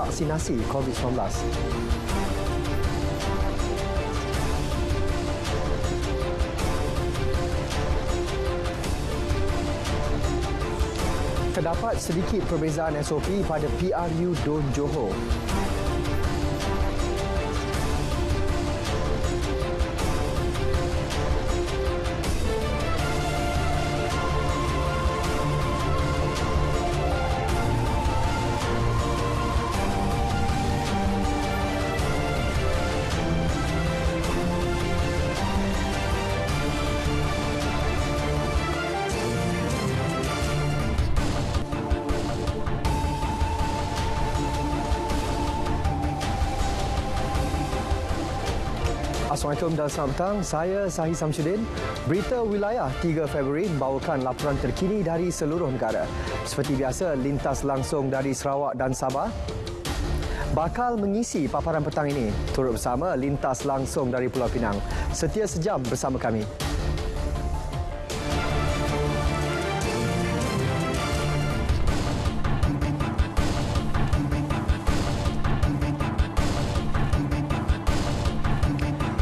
vaksinasi COVID-19. Terdapat sedikit perbezaan SOP pada PRU Don Johor. Assalamualaikum dan selamat petang. Saya Sahih Samsudin. Berita wilayah 3 Februari membawakan laporan terkini dari seluruh negara. Seperti biasa, lintas langsung dari Sarawak dan Sabah bakal mengisi paparan petang ini. Turut bersama lintas langsung dari Pulau Pinang. Setia sejam bersama kami.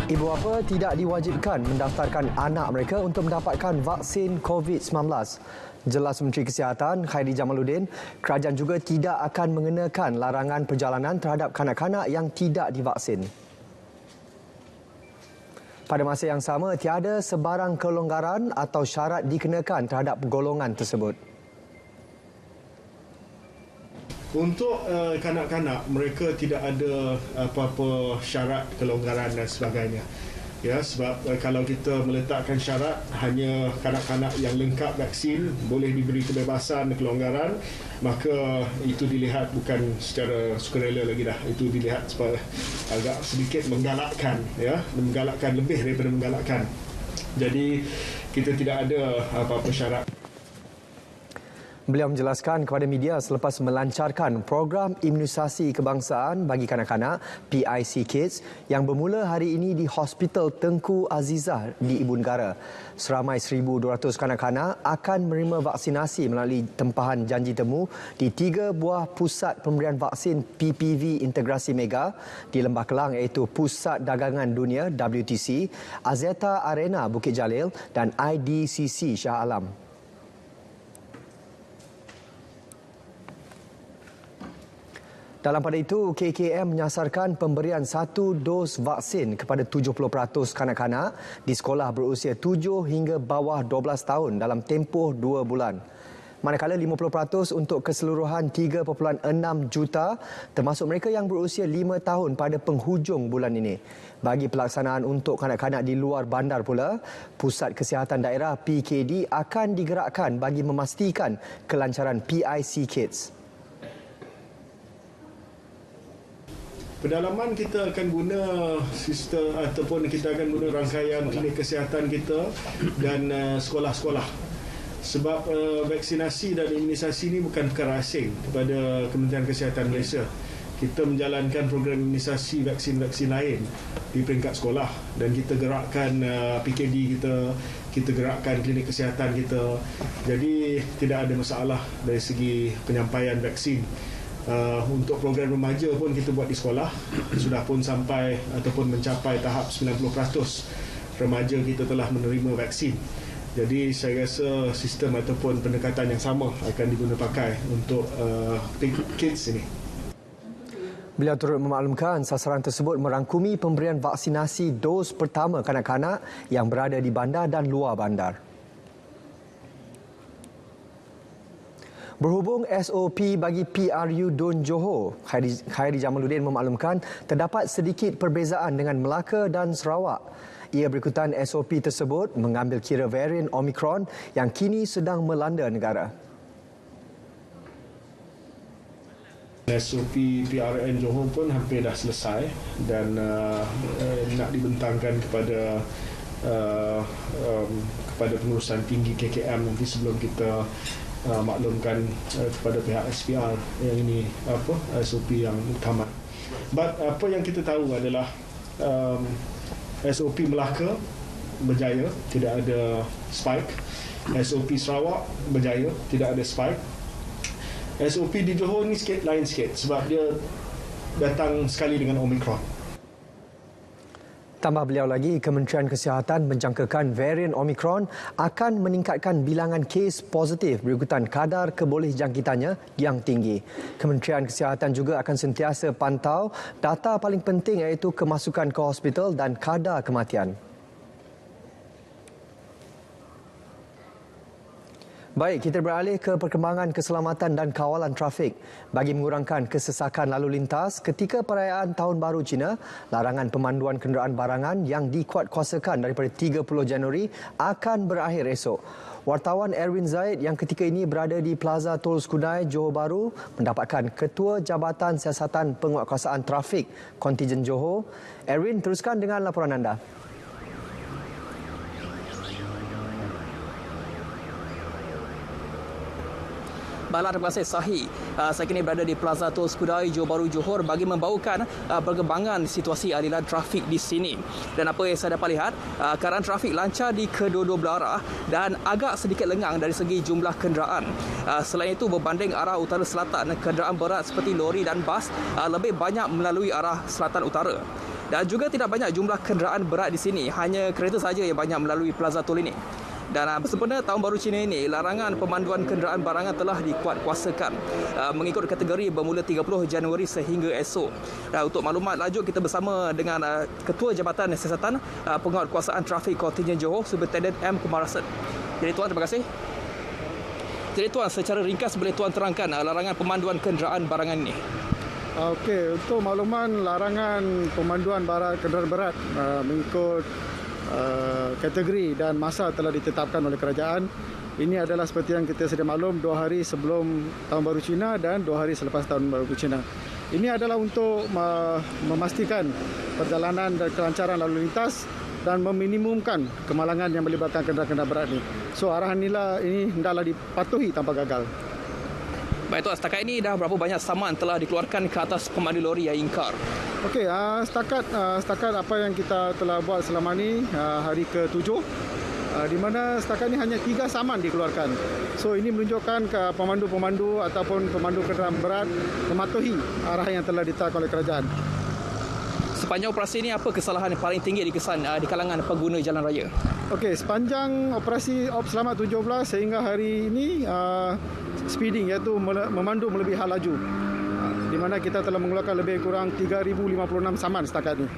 Ibu bapa tidak diwajibkan mendaftarkan anak mereka untuk mendapatkan vaksin COVID-19. Jelas Menteri Kesihatan Khairi Jamaluddin, kerajaan juga tidak akan mengenakan larangan perjalanan terhadap kanak-kanak yang tidak divaksin. Pada masa yang sama, tiada sebarang kelonggaran atau syarat dikenakan terhadap golongan tersebut. Untuk kanak-kanak, mereka tidak ada apa-apa syarat kelonggaran dan sebagainya. Ya, sebab kalau kita meletakkan syarat hanya kanak-kanak yang lengkap vaksin boleh diberi kebebasan dan kelonggaran, maka itu dilihat bukan secara sukarela lagi dah. Itu dilihat sebagai agak sedikit menggalakkan, ya, menggalakkan lebih daripada menggalakkan. Jadi kita tidak ada apa-apa syarat. Beliau menjelaskan kepada media selepas melancarkan program imunisasi kebangsaan bagi kanak-kanak PIC Kids yang bermula hari ini di Hospital Tengku Azizah di Ibu Negara. Seramai 1,200 kanak-kanak akan menerima vaksinasi melalui tempahan janji temu di 3 buah pusat pemberian vaksin PPV Integrasi Mega di Lembah Kelang, iaitu Pusat Dagangan Dunia WTC, Azeta Arena Bukit Jalil dan IDCC Shah Alam. Dalam pada itu, KKM menyasarkan pemberian 1 dos vaksin kepada 70% kanak-kanak di sekolah berusia 7 hingga bawah 12 tahun dalam tempoh 2 bulan. Manakala 50% untuk keseluruhan 3.6 juta termasuk mereka yang berusia 5 tahun pada penghujung bulan ini. Bagi pelaksanaan untuk kanak-kanak di luar bandar pula, Pusat Kesihatan Daerah PKD akan digerakkan bagi memastikan kelancaran PIC Kids. Pendalaman kita akan guna sistem ataupun kita akan guna rangkaian klinik kesihatan kita dan sekolah-sekolah. Sebab vaksinasi dan imunisasi ini bukan perkara asing kepada Kementerian Kesihatan Malaysia. Kita menjalankan program imunisasi vaksin-vaksin lain di peringkat sekolah dan kita gerakkan PKD kita gerakkan klinik kesihatan kita. Jadi tidak ada masalah dari segi penyampaian vaksin. Untuk program remaja pun kita buat di sekolah, sudah pun sampai ataupun mencapai tahap 90% remaja kita telah menerima vaksin. Jadi saya rasa sistem ataupun pendekatan yang sama akan diguna pakai untuk kids ini. Beliau turut memaklumkan sasaran tersebut merangkumi pemberian vaksinasi dos pertama kanak-kanak yang berada di bandar dan luar bandar. Berhubung SOP bagi PRU Don Johor, Khairi Jamaluddin memaklumkan terdapat sedikit perbezaan dengan Melaka dan Sarawak. Ia berikutan SOP tersebut mengambil kira varian Omicron yang kini sedang melanda negara. SOP PRN Johor pun hampir dah selesai dan nak dibentangkan kepada pengurusan tinggi KKM nanti sebelum kita maklumkan kepada pihak SPR yang ini SOP yang utama. But apa yang kita tahu adalah SOP Melaka berjaya, tidak ada spike. SOP Sarawak berjaya, tidak ada spike. SOP di Johor ni lain sikit sebab dia datang sekali dengan Omicron. Tambah beliau lagi, Kementerian Kesihatan menjangkakan varian Omicron akan meningkatkan bilangan kes positif berikutan kadar kebolehjangkitannya yang tinggi. Kementerian Kesihatan juga akan sentiasa pantau data paling penting iaitu kemasukan ke hospital dan kadar kematian. Baik, kita beralih ke perkembangan keselamatan dan kawalan trafik. Bagi mengurangkan kesesakan lalu lintas ketika perayaan Tahun Baru Cina, larangan pemanduan kenderaan barangan yang dikuatkuasakan daripada 30 Januari akan berakhir esok. Wartawan Erwin Zaid yang ketika ini berada di Plaza Tol Skudai, Johor Bahru mendapatkan Ketua Jabatan Siasatan Penguatkuasaan Trafik Kontijen Johor. Erwin, teruskan dengan laporan anda. Baiklah, terima kasih Sahih. Saya kini berada di Plaza Tol Skudai, Johor Bahru, Johor bagi membawakan perkembangan situasi aliran trafik di sini. Dan apa yang saya dapat lihat, keadaan trafik lancar di kedua-dua belah arah dan agak sedikit lengang dari segi jumlah kenderaan. Selain itu, berbanding arah utara selatan, kenderaan berat seperti lori dan bas lebih banyak melalui arah selatan utara. Dan juga tidak banyak jumlah kenderaan berat di sini, hanya kereta saja yang banyak melalui Plaza Tol ini. Dan sempena Tahun Baru Cina ini, larangan pemanduan kenderaan barangan telah dikuatkuasakan mengikut kategori bermula 30 Januari sehingga esok. Dan untuk maklumat lanjut, kita bersama dengan Ketua Jabatan Siasatan Penguatkuasaan Trafik Kontijen Johor, Superintendent M. Kumarasan. Jadi Tuan, terima kasih. Jadi Tuan, secara ringkas boleh Tuan terangkan larangan pemanduan kenderaan barangan ini? Okey, untuk makluman larangan pemanduan kenderaan berat mengikut kategori dan masa telah ditetapkan oleh kerajaan. Ini adalah seperti yang kita sedia maklum, 2 hari sebelum Tahun Baru Cina dan 2 hari selepas Tahun Baru Cina. Ini adalah untuk memastikan perjalanan dan kelancaran lalu lintas dan meminimumkan kemalangan yang melibatkan kenderaan-kenderaan berat ini. So arahan ini hendaklah dipatuhi tanpa gagal. Baik Tuan, setakat ini dah berapa banyak saman telah dikeluarkan ke atas pemandu lori yang ingkar? Okey, setakat apa yang kita telah buat selama ni, hari ke-7, di mana setakat ini hanya 3 saman dikeluarkan. So ini menunjukkan ke pemandu-pemandu ataupun pemandu kenderaan berat mematuhi arahan yang telah ditetapkan oleh kerajaan. Sepanjang operasi ini, apa kesalahan yang paling tinggi dikesan di kalangan pengguna jalan raya? Okey, sepanjang operasi Selamat 17 sehingga hari ini, speeding iaitu memandu melebihi had laju, di mana kita telah mengeluarkan lebih kurang 3,056 saman setakat ini.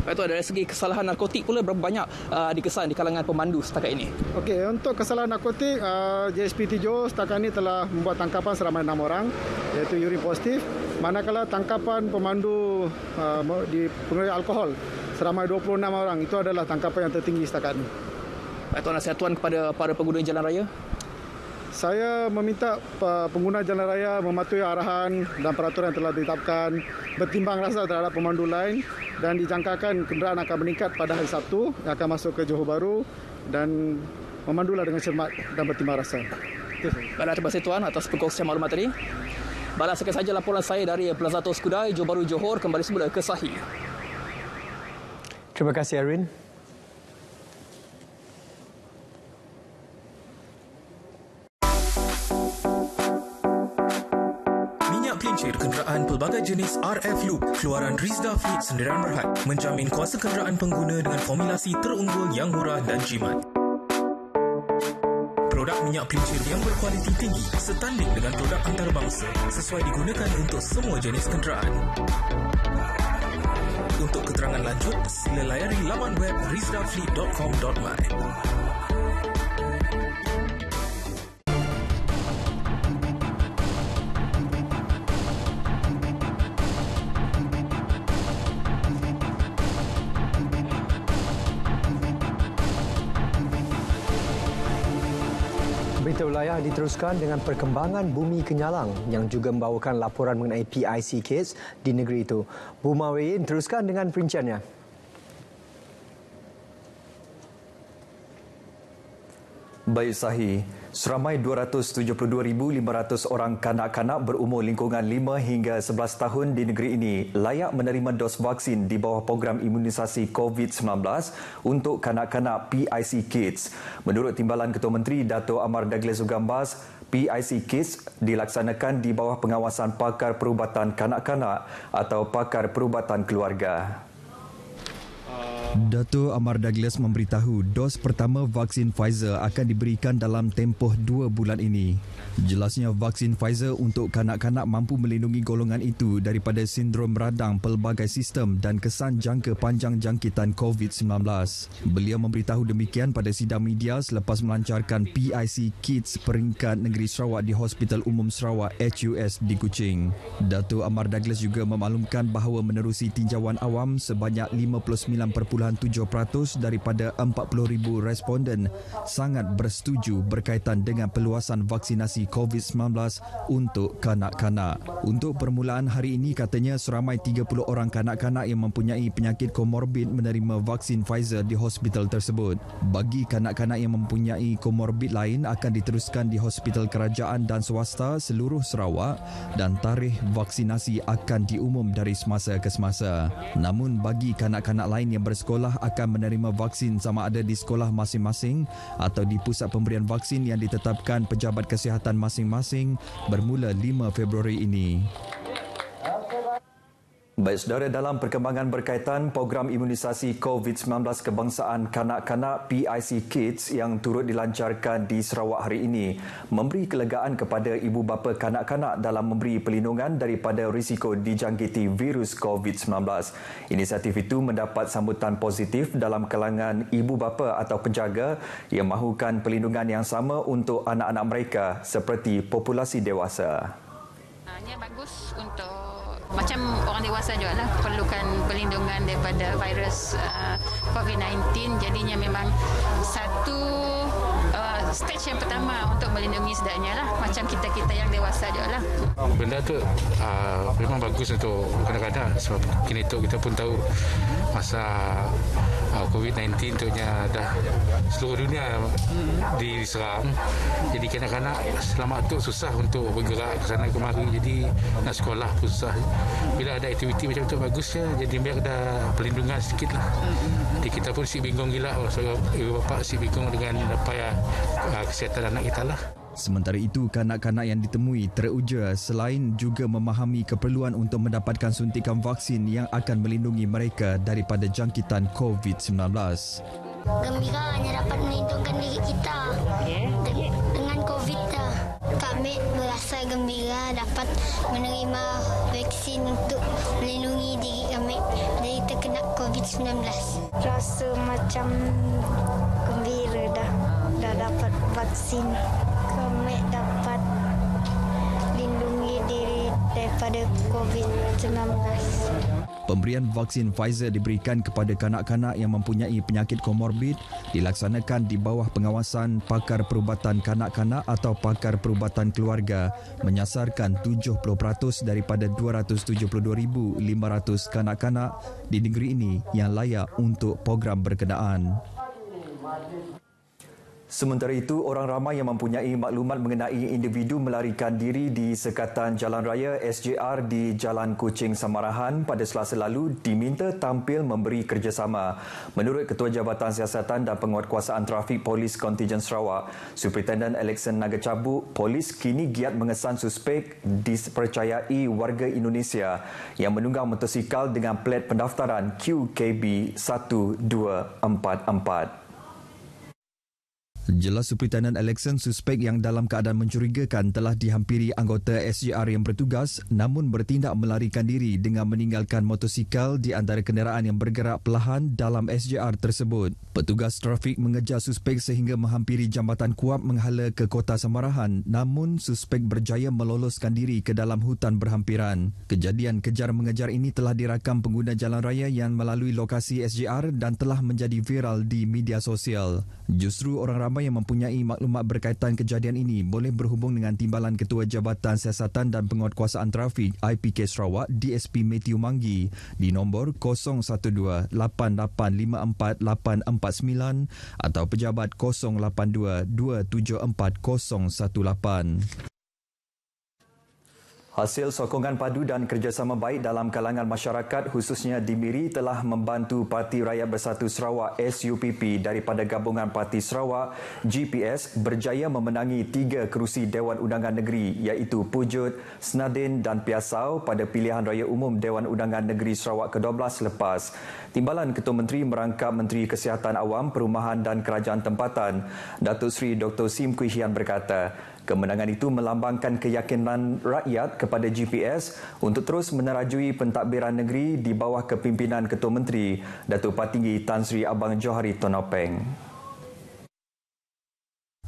Itu dari segi kesalahan narkotik pula berapa banyak dikesan di kalangan pemandu setakat ini? Okey, untuk kesalahan narkotik, JSPT Johor setakat ini telah membuat tangkapan seramai 6 orang iaitu urin positif, manakala tangkapan pemandu di pengeroyokan alkohol seramai 26 orang. Itu adalah tangkapan yang tertinggi setakat ini. Itu nasihat Tuan kepada para pengguna jalan raya? Saya meminta pengguna jalan raya mematuhi arahan dan peraturan yang telah ditetapkan, bertimbang rasa terhadap pemandu lain, dan dijangkakan kenderaan akan meningkat pada hari Sabtu yang akan masuk ke Johor Bahru, dan memandulah dengan cermat dan bertimbang rasa. Baiklah, terima kasih Tuan atas perkongsian maklumat tadi. Baiklah, sekian sahaja laporan saya dari Plaza Tol Skudai, Johor Bahru, Johor. Kembali semula ke Sahih. Terima kasih Erwin. Pelincir kenderaan pelbagai jenis RF Loop keluaran Rizda Fleet Sendirian Berhad menjamin kuasa kenderaan pengguna dengan formulasi terunggul yang murah dan jimat. Produk minyak pelincir yang berkualiti tinggi setanding dengan produk antarabangsa sesuai digunakan untuk semua jenis kenderaan. Untuk keterangan lanjut, sila layari laman web rizdafleet.com.my. Berita wilayah diteruskan dengan perkembangan bumi Kenyalang yang juga membawakan laporan mengenai PIC Kids di negeri itu. Bu Mawein teruskan dengan perinciannya. Baik Sahi, seramai 272,500 orang kanak-kanak berumur lingkungan 5 hingga 11 tahun di negeri ini layak menerima dos vaksin di bawah program imunisasi COVID-19 untuk kanak-kanak PIC Kids. Menurut Timbalan Ketua Menteri Dato' Amar Douglas Ugambas, PIC Kids dilaksanakan di bawah pengawasan pakar perubatan kanak-kanak atau pakar perubatan keluarga. Dato' Amar Douglas memberitahu dos pertama vaksin Pfizer akan diberikan dalam tempoh 2 bulan ini. Jelasnya vaksin Pfizer untuk kanak-kanak mampu melindungi golongan itu daripada sindrom radang pelbagai sistem dan kesan jangka panjang jangkitan COVID-19. Beliau memberitahu demikian pada sidang media selepas melancarkan PIC Kids peringkat negeri Sarawak di Hospital Umum Sarawak HUS di Kuching. Dato' Amar Douglas juga memaklumkan bahawa menerusi tinjauan awam sebanyak 59.7% daripada 40,000 responden sangat bersetuju berkaitan dengan peluasan vaksinasi COVID-19 untuk kanak-kanak. Untuk permulaan hari ini, katanya seramai 30 orang kanak-kanak yang mempunyai penyakit komorbid menerima vaksin Pfizer di hospital tersebut. Bagi kanak-kanak yang mempunyai komorbid lain akan diteruskan di hospital kerajaan dan swasta seluruh Sarawak dan tarikh vaksinasi akan diumum dari semasa ke semasa. Namun bagi kanak-kanak lain yang bersekolah akan menerima vaksin sama ada di sekolah masing-masing atau di pusat pemberian vaksin yang ditetapkan pejabat kesihatan masing-masing bermula 5 Februari ini. Baik saudara, dalam perkembangan berkaitan program imunisasi COVID-19 kebangsaan kanak-kanak PIC Kids yang turut dilancarkan di Sarawak hari ini memberi kelegaan kepada ibu bapa kanak-kanak dalam memberi perlindungan daripada risiko dijangkiti virus COVID-19. Inisiatif itu mendapat sambutan positif dalam kalangan ibu bapa atau penjaga yang mahukan perlindungan yang sama untuk anak-anak mereka seperti populasi dewasa. Ini bagus untuk macam orang dewasa juga lah, perlukan perlindungan daripada virus COVID-19. Jadinya memang satu stage yang pertama untuk melindungi sedaknya lah, macam kita-kita yang dewasa juga lah. Benda tu memang bagus untuk kanak-kanak sebab kini tu kita pun tahu masa COVID-19 tunya dah seluruh dunia diserang. Jadi kanak-kanak selamat tu susah untuk bergerak ke sana kemari, jadi nak sekolah pun susah. Bila ada aktiviti macam tu bagus ya, jadi biar ada perlindungan sedikit lah. Jadi kita pun si bingung gila, sebab ibu bapa si bingung dengan apa ya kesihatan anak kita lah. Sementara itu, kanak-kanak yang ditemui teruja selain juga memahami keperluan untuk mendapatkan suntikan vaksin yang akan melindungi mereka daripada jangkitan COVID-19. Gembira hanya dapat melindungkan diri kita dengan COVID. Kami merasa gembira dapat menerima vaksin untuk melindungi diri kami dari terkena COVID-19. Rasa macam gembira dah dapat vaksin. Kami dapat lindungi diri daripada COVID-19. Pemberian vaksin Pfizer diberikan kepada kanak-kanak yang mempunyai penyakit komorbid dilaksanakan di bawah pengawasan pakar perubatan kanak-kanak atau pakar perubatan keluarga, menyasarkan 70% daripada 272,500 kanak-kanak di negeri ini yang layak untuk program berkenaan. Sementara itu, orang ramai yang mempunyai maklumat mengenai individu melarikan diri di sekatan Jalan Raya SJR di Jalan Kuching Samarahan pada Selasa lalu diminta tampil memberi kerjasama. Menurut Ketua Jabatan Siasatan dan Penguatkuasaan Trafik Polis Kontijen Sarawak, Superintendent Alexan Nagacabut, polis kini giat mengesan suspek dipercayai warga Indonesia yang menunggang motosikal dengan plat pendaftaran QKB 1244. Jelas Superintendent Alexan, suspek yang dalam keadaan mencurigakan telah dihampiri anggota SJR yang bertugas namun bertindak melarikan diri dengan meninggalkan motosikal di antara kenderaan yang bergerak perlahan dalam SJR tersebut. Petugas trafik mengejar suspek sehingga menghampiri Jambatan Kuap menghala ke Kota Samarahan, namun suspek berjaya meloloskan diri ke dalam hutan berhampiran. Kejadian kejar mengejar ini telah dirakam pengguna jalan raya yang melalui lokasi SJR dan telah menjadi viral di media sosial. Justru orang ramai Ramai yang mempunyai maklumat berkaitan kejadian ini boleh berhubung dengan Timbalan Ketua Jabatan Siasatan dan Penguatkuasaan Trafik IPK Sarawak DSP Matthew Manggi di nombor 012-8854-849 atau pejabat 082-274-018. Hasil sokongan padu dan kerjasama baik dalam kalangan masyarakat khususnya di Miri telah membantu Parti Rakyat Bersatu Sarawak SUPP daripada Gabungan Parti Sarawak GPS berjaya memenangi 3 kerusi Dewan Undangan Negeri iaitu Pujut, Senadin dan Piasau pada pilihan raya umum Dewan Undangan Negeri Sarawak ke-12 lepas. Timbalan Ketua Menteri merangkap Menteri Kesihatan Awam, Perumahan dan Kerajaan Tempatan, Datuk Seri Dr. Sim Kui Hian berkata, kemenangan itu melambangkan keyakinan rakyat kepada GPS untuk terus menerajui pentadbiran negeri di bawah kepimpinan Ketua Menteri Datuk Patinggi Tan Sri Abang Johari Tonopeng.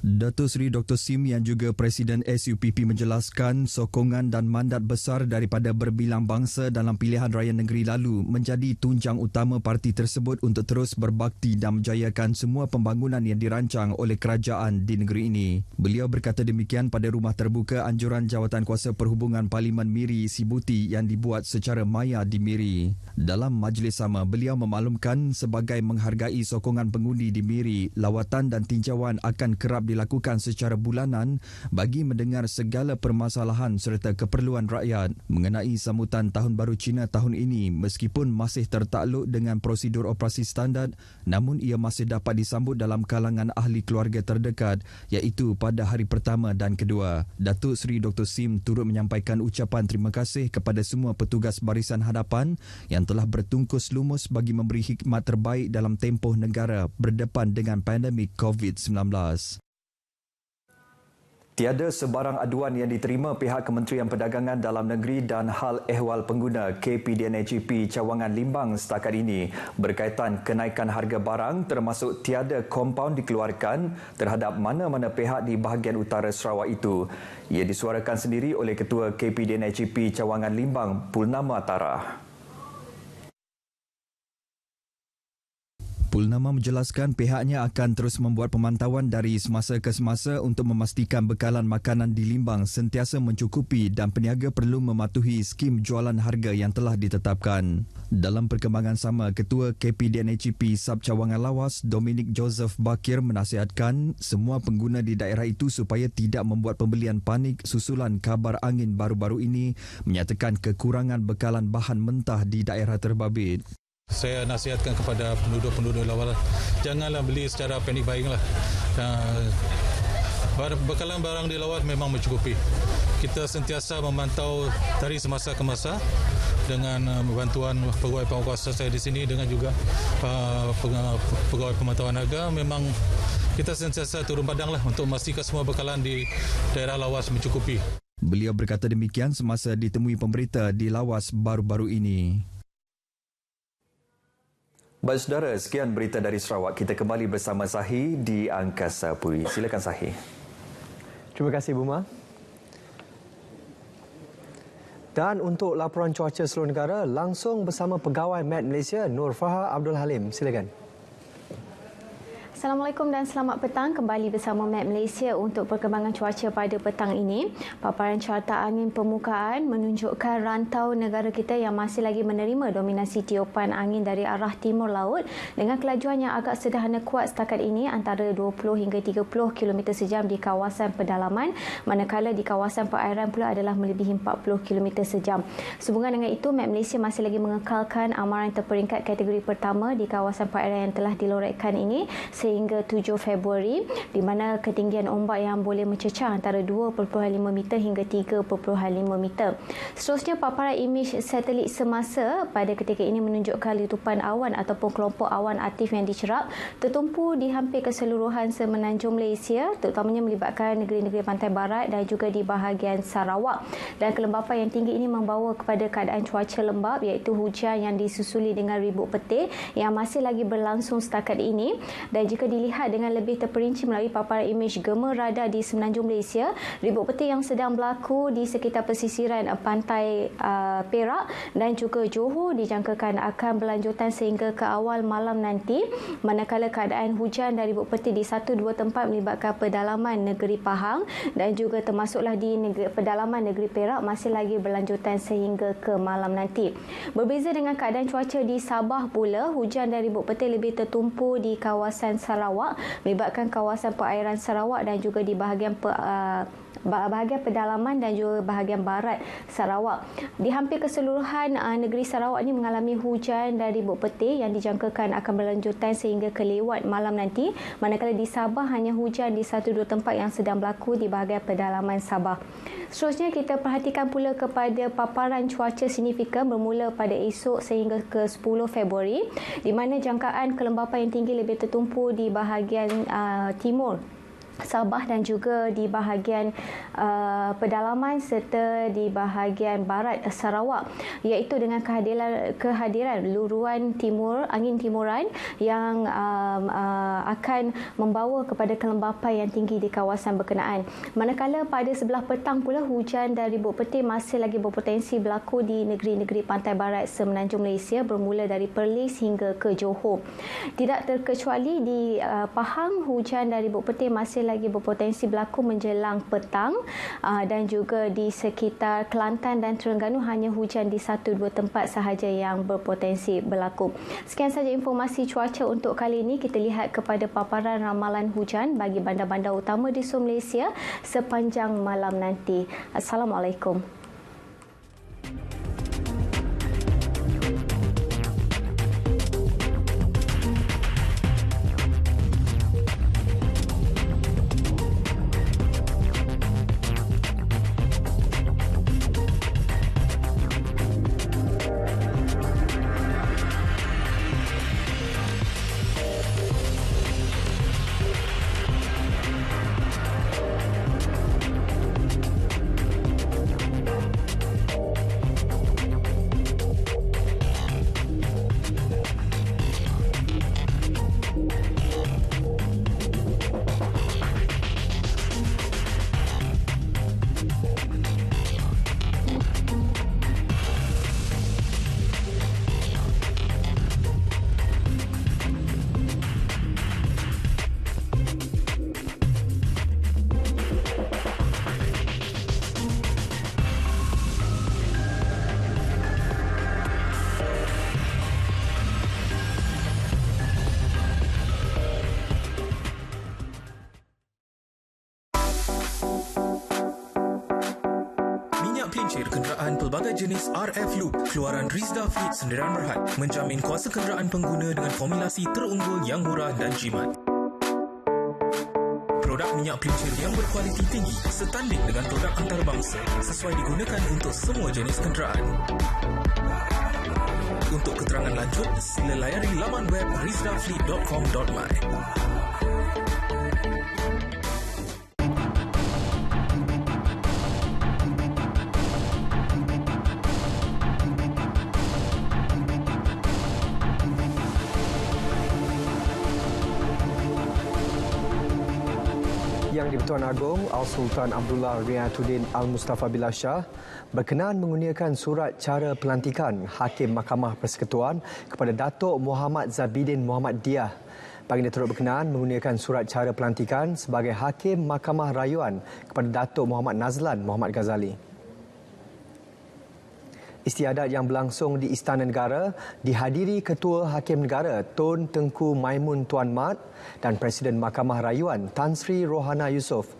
Datuk Seri Dr. Sim yang juga Presiden SUPP menjelaskan sokongan dan mandat besar daripada berbilang bangsa dalam pilihan raya negeri lalu menjadi tunjang utama parti tersebut untuk terus berbakti dan menjayakan semua pembangunan yang dirancang oleh kerajaan di negeri ini. Beliau berkata demikian pada rumah terbuka anjuran Jawatankuasa Perhubungan Parlimen Miri Sibuti yang dibuat secara maya di Miri. Dalam majlis sama, beliau memaklumkan sebagai menghargai sokongan pengundi di Miri, lawatan dan tinjauan akan kerap dilakukan secara bulanan bagi mendengar segala permasalahan serta keperluan rakyat mengenai sambutan Tahun Baru Cina tahun ini. Meskipun masih tertakluk dengan prosedur operasi standard, namun ia masih dapat disambut dalam kalangan ahli keluarga terdekat iaitu pada hari pertama dan kedua. Datuk Seri Dr. Sim turut menyampaikan ucapan terima kasih kepada semua petugas barisan hadapan yang telah bertungkus lumus bagi memberi hikmat terbaik dalam tempoh negara berdepan dengan pandemik COVID-19. Tiada sebarang aduan yang diterima pihak Kementerian Perdagangan Dalam Negeri dan Hal Ehwal Pengguna KPDNAGP Cawangan Limbang setakat ini berkaitan kenaikan harga barang termasuk tiada kompaun dikeluarkan terhadap mana-mana pihak di bahagian utara Sarawak itu. Ia disuarakan sendiri oleh Ketua KPDNAGP Cawangan Limbang, Purnama Tarah. Purnama menjelaskan pihaknya akan terus membuat pemantauan dari semasa ke semasa untuk memastikan bekalan makanan di Limbang sentiasa mencukupi dan peniaga perlu mematuhi skim jualan harga yang telah ditetapkan. Dalam perkembangan sama, Ketua KPDNAGP Sub Cawangan Lawas, Dominic Joseph Bakir menasihatkan semua pengguna di daerah itu supaya tidak membuat pembelian panik susulan kabar angin baru-baru ini menyatakan kekurangan bekalan bahan mentah di daerah terbabit. Saya nasihatkan kepada penduduk-penduduk Lawas, janganlah beli secara panic buying lah. Bekalan barang di Lawas memang mencukupi. Kita sentiasa memantau dari semasa ke masa dengan bantuan pegawai penguasa saya di sini dengan juga pegawai pemantauan harga. Memang kita sentiasa turun padang lah untuk memastikan semua bekalan di daerah Lawas mencukupi. Beliau berkata demikian semasa ditemui pemberita di Lawas baru-baru ini. Baik saudara, sekian berita dari Sarawak. Kita kembali bersama Sahi di Angkasa Puri. Silakan Sahi. Terima kasih Buma. Dan untuk laporan cuaca seluruh negara, langsung bersama Pegawai Met Malaysia, Nur Faha Abdul Halim. Silakan. Assalamualaikum dan selamat petang, kembali bersama Met Malaysia untuk perkembangan cuaca pada petang ini. Paparan carta angin permukaan menunjukkan rantau negara kita yang masih lagi menerima dominasi tiupan angin dari arah timur laut dengan kelajuan yang agak sederhana kuat setakat ini antara 20 hingga 30 km sejam di kawasan pedalaman, manakala di kawasan perairan pula adalah melebihi 40 km sejam. Sehubungan dengan itu, Met Malaysia masih lagi mengekalkan amaran terperingkat kategori pertama di kawasan perairan yang telah diloraikan ini sehingga 7 Februari, di mana ketinggian ombak yang boleh mencecah antara 2.5 meter hingga 3.5 meter. Seterusnya, paparan imej satelit semasa pada ketika ini menunjukkan letupan awan ataupun kelompok awan aktif yang dicerap tertumpu di hampir keseluruhan semenanjung Malaysia, terutamanya melibatkan negeri-negeri pantai barat dan juga di bahagian Sarawak. Dan kelembapan yang tinggi ini membawa kepada keadaan cuaca lembap iaitu hujan yang disusuli dengan ribut petir yang masih lagi berlangsung setakat ini. Dan jika dilihat dengan lebih terperinci melalui paparan imej gema radar di Semenanjung Malaysia, ribut petir yang sedang berlaku di sekitar pesisiran pantai Perak dan juga Johor dijangkakan akan berlanjutan sehingga ke awal malam nanti, manakala keadaan hujan dan ribut petir di 1-2 tempat melibatkan pedalaman negeri Pahang dan juga termasuklah di pedalaman negeri Perak masih lagi berlanjutan sehingga ke malam nanti. Berbeza dengan keadaan cuaca di Sabah pula, hujan dan ribut petir lebih tertumpu di kawasan Sarawak melibatkan kawasan perairan Sarawak dan juga di bahagian pedalaman dan juga bahagian barat Sarawak. Di hampir keseluruhan negeri Sarawak ini mengalami hujan dan ribut petir yang dijangkakan akan berlanjutan sehingga ke lewat malam nanti, manakala di Sabah hanya hujan di 1-2 tempat yang sedang berlaku di bahagian pedalaman Sabah. Seterusnya kita perhatikan pula kepada paparan cuaca signifikan bermula pada esok sehingga ke 10 Februari di mana jangkaan kelembapan yang tinggi lebih tertumpu di bahagian timur Sabah dan juga di bahagian pedalaman serta di bahagian barat Sarawak, iaitu dengan kehadiran luruan timur, angin timuran yang akan membawa kepada kelembapan yang tinggi di kawasan berkenaan. Manakala pada sebelah petang pula hujan dan ribut petir masih lagi berpotensi berlaku di negeri-negeri pantai barat Semenanjung Malaysia bermula dari Perlis hingga ke Johor. Tidak terkecuali di Pahang, hujan dan ribut petir masih lagi berpotensi berlaku menjelang petang dan juga di sekitar Kelantan dan Terengganu hanya hujan di 1-2 tempat sahaja yang berpotensi berlaku. Sekian sahaja informasi cuaca untuk kali ini. Kita lihat kepada paparan ramalan hujan bagi bandar-bandar utama di seluruh Malaysia sepanjang malam nanti. Assalamualaikum. Kincir kenderaan pelbagai jenis RF Loop keluaran Rizda Fleet Sendirian Berhad menjamin kuasa kenderaan pengguna dengan formulasi terunggul yang murah dan jimat. Produk minyak pelincir yang berkualiti tinggi setanding dengan produk antarabangsa sesuai digunakan untuk semua jenis kenderaan. Untuk keterangan lanjut, sila layari laman web rizdafleet.com.my. Yang di-Pertuan Agong Al-Sultan Abdullah Riayatuddin Al-Mustafa Billah Shah berkenan mengurniakan surat cara pelantikan Hakim Mahkamah Persekutuan kepada Datuk Muhammad Zabidin Muhammad Diah. Baginda turut berkenan mengurniakan surat cara pelantikan sebagai Hakim Mahkamah Rayuan kepada Datuk Muhammad Nazlan Muhammad Ghazali. Istiadat yang berlangsung di Istana Negara dihadiri Ketua Hakim Negara Tun Tengku Maimun Tuan Mat dan Presiden Mahkamah Rayuan Tan Sri Rohana Yusof.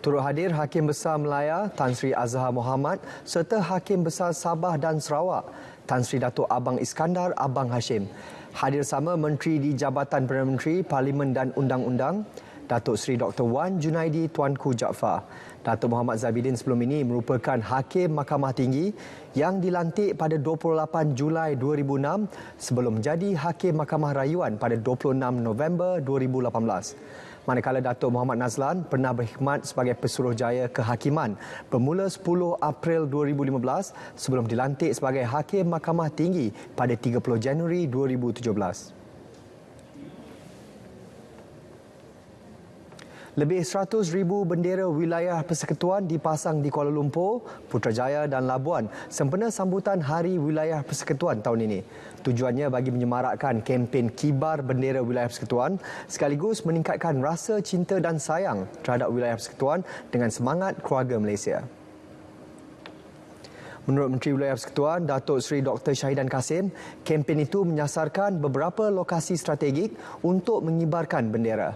Turut hadir Hakim Besar Melaya Tan Sri Azhar Muhammad serta Hakim Besar Sabah dan Sarawak Tan Sri Datuk Abang Iskandar Abang Hashim. Hadir sama Menteri di Jabatan Perdana Menteri, Parlimen dan Undang-Undang Datuk Seri Dr. Wan Junaidi Tuanku Jaafar. Datuk Muhammad Zabidin sebelum ini merupakan Hakim Mahkamah Tinggi yang dilantik pada 28 Julai 2006 sebelum menjadi Hakim Mahkamah Rayuan pada 26 November 2018. Manakala Datuk Muhammad Nazlan pernah berkhidmat sebagai Pesuruhjaya Kehakiman bermula 10 April 2015 sebelum dilantik sebagai Hakim Mahkamah Tinggi pada 30 Januari 2017. Lebih 100,000 bendera wilayah persekutuan dipasang di Kuala Lumpur, Putrajaya dan Labuan sempena sambutan Hari Wilayah Persekutuan tahun ini. Tujuannya bagi menyemarakkan kempen kibar bendera wilayah persekutuan sekaligus meningkatkan rasa cinta dan sayang terhadap wilayah persekutuan dengan semangat keluarga Malaysia. Menurut Menteri Wilayah Persekutuan, Datuk Seri Dr. Syahidan Kasim, kempen itu menyasarkan beberapa lokasi strategik untuk mengibarkan bendera.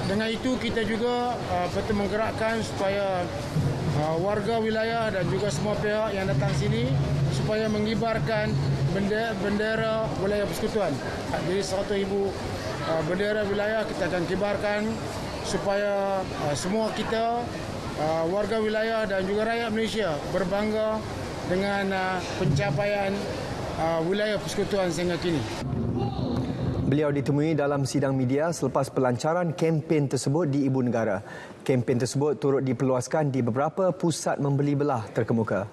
Dengan itu kita juga betul menggerakkan supaya warga wilayah dan juga semua pihak yang datang sini supaya mengibarkan bendera wilayah persekutuan. Jadi 100,000 bendera wilayah kita akan kibarkan supaya semua kita warga wilayah dan juga rakyat Malaysia berbangga dengan pencapaian wilayah persekutuan sehingga kini. Beliau ditemui dalam sidang media selepas pelancaran kempen tersebut di Ibu Negara. Kempen tersebut turut diperluaskan di beberapa pusat membeli belah terkemuka.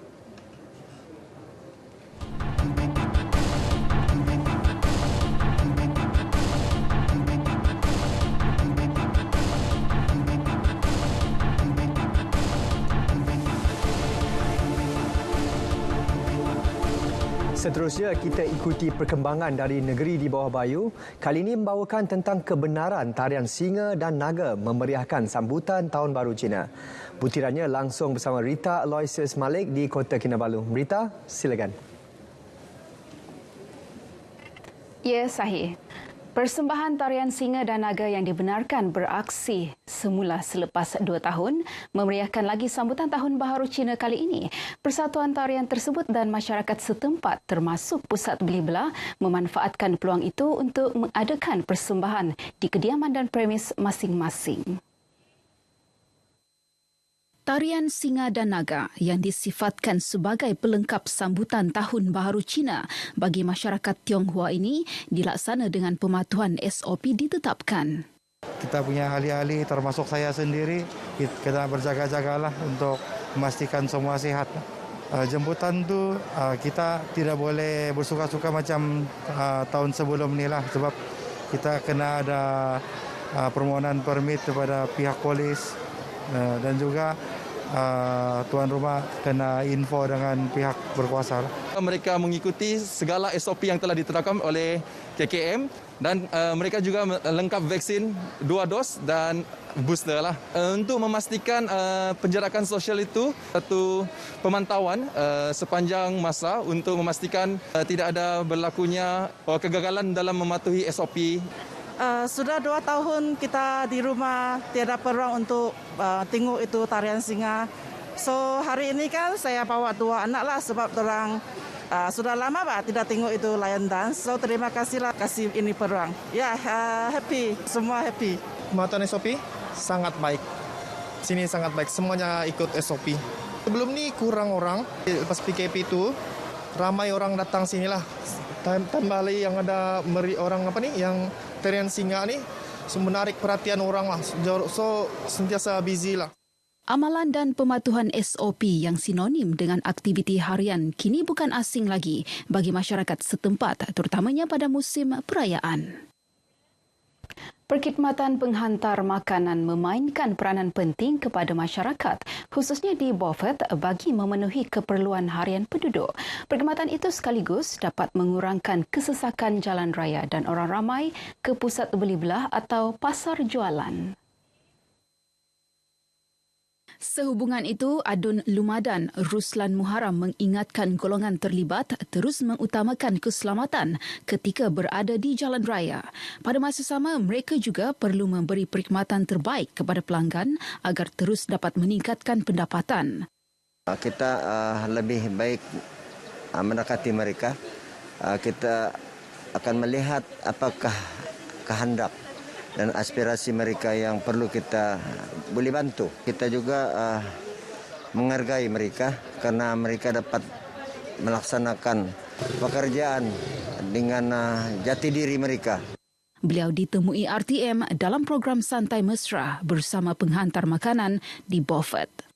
Seterusnya, kita ikuti perkembangan dari negeri di bawah bayu. Kali ini membawakan tentang kebenaran tarian singa dan naga memeriahkan sambutan Tahun Baru Cina. Butirannya langsung bersama Rita Aloysius Malik di Kota Kinabalu. Rita, silakan. Ya, sahih. Persembahan tarian singa dan naga yang dibenarkan beraksi semula selepas 2 tahun memeriahkan lagi sambutan Tahun Baharu Cina kali ini. Persatuan tarian tersebut dan masyarakat setempat termasuk pusat beli belah memanfaatkan peluang itu untuk mengadakan persembahan di kediaman dan premis masing-masing. Tarian singa dan naga yang disifatkan sebagai pelengkap sambutan Tahun Baharu Cina bagi masyarakat Tionghoa ini dilaksana dengan pematuhan SOP ditetapkan. Kita punya ahli-ahli termasuk saya sendiri, kita berjaga-jagalah untuk memastikan semua sihat. Jemputan tu kita tidak boleh bersuka-suka macam tahun sebelum ni lah, sebab kita kena ada permohonan permit kepada pihak polis dan juga tuan rumah kena info dengan pihak berkuasa. Mereka mengikuti segala SOP yang telah ditetapkan oleh KKM dan mereka juga lengkap vaksin 2 dos dan booster lah. Untuk memastikan penjarakan sosial itu, satu pemantauan sepanjang masa untuk memastikan tidak ada berlakunya kegagalan dalam mematuhi SOP. Sudah 2 tahun kita di rumah, tiada peluang untuk tengok itu tarian singa. So hari ini kan saya bawa 2 anak lah sebab orang sudah lama tidak tengok itu lion dance. So terima kasihlah kasih ini peluang. Ya, happy, semua happy. Pematuhan SOP sangat baik. Sini sangat baik, semuanya ikut SOP. Sebelum ni kurang orang, lepas PKP itu ramai orang datang sinilah. Tambah lagi yang ada orang yang tarian singa ni menarik perhatian orang lah. So sentiasa busy lah. Amalan dan pematuhan SOP yang sinonim dengan aktiviti harian kini bukan asing lagi bagi masyarakat setempat, terutamanya pada musim perayaan. Perkhidmatan penghantar makanan memainkan peranan penting kepada masyarakat, khususnya di Beaufort bagi memenuhi keperluan harian penduduk. Perkhidmatan itu sekaligus dapat mengurangkan kesesakan jalan raya dan orang ramai ke pusat beli belah atau pasar jualan. Sehubungan itu, Adun Lumadan Ruslan Muharram mengingatkan golongan terlibat terus mengutamakan keselamatan ketika berada di jalan raya. Pada masa sama, mereka juga perlu memberi perkhidmatan terbaik kepada pelanggan agar terus dapat meningkatkan pendapatan. Kita lebih baik mendekati mereka. Kita akan melihat apakah kehendak dan aspirasi mereka yang perlu kita boleh bantu. Kita juga menghargai mereka karena mereka dapat melaksanakan pekerjaan dengan jati diri mereka. Beliau ditemui RTM dalam program Santai Mesra bersama penghantar makanan di Beaufort.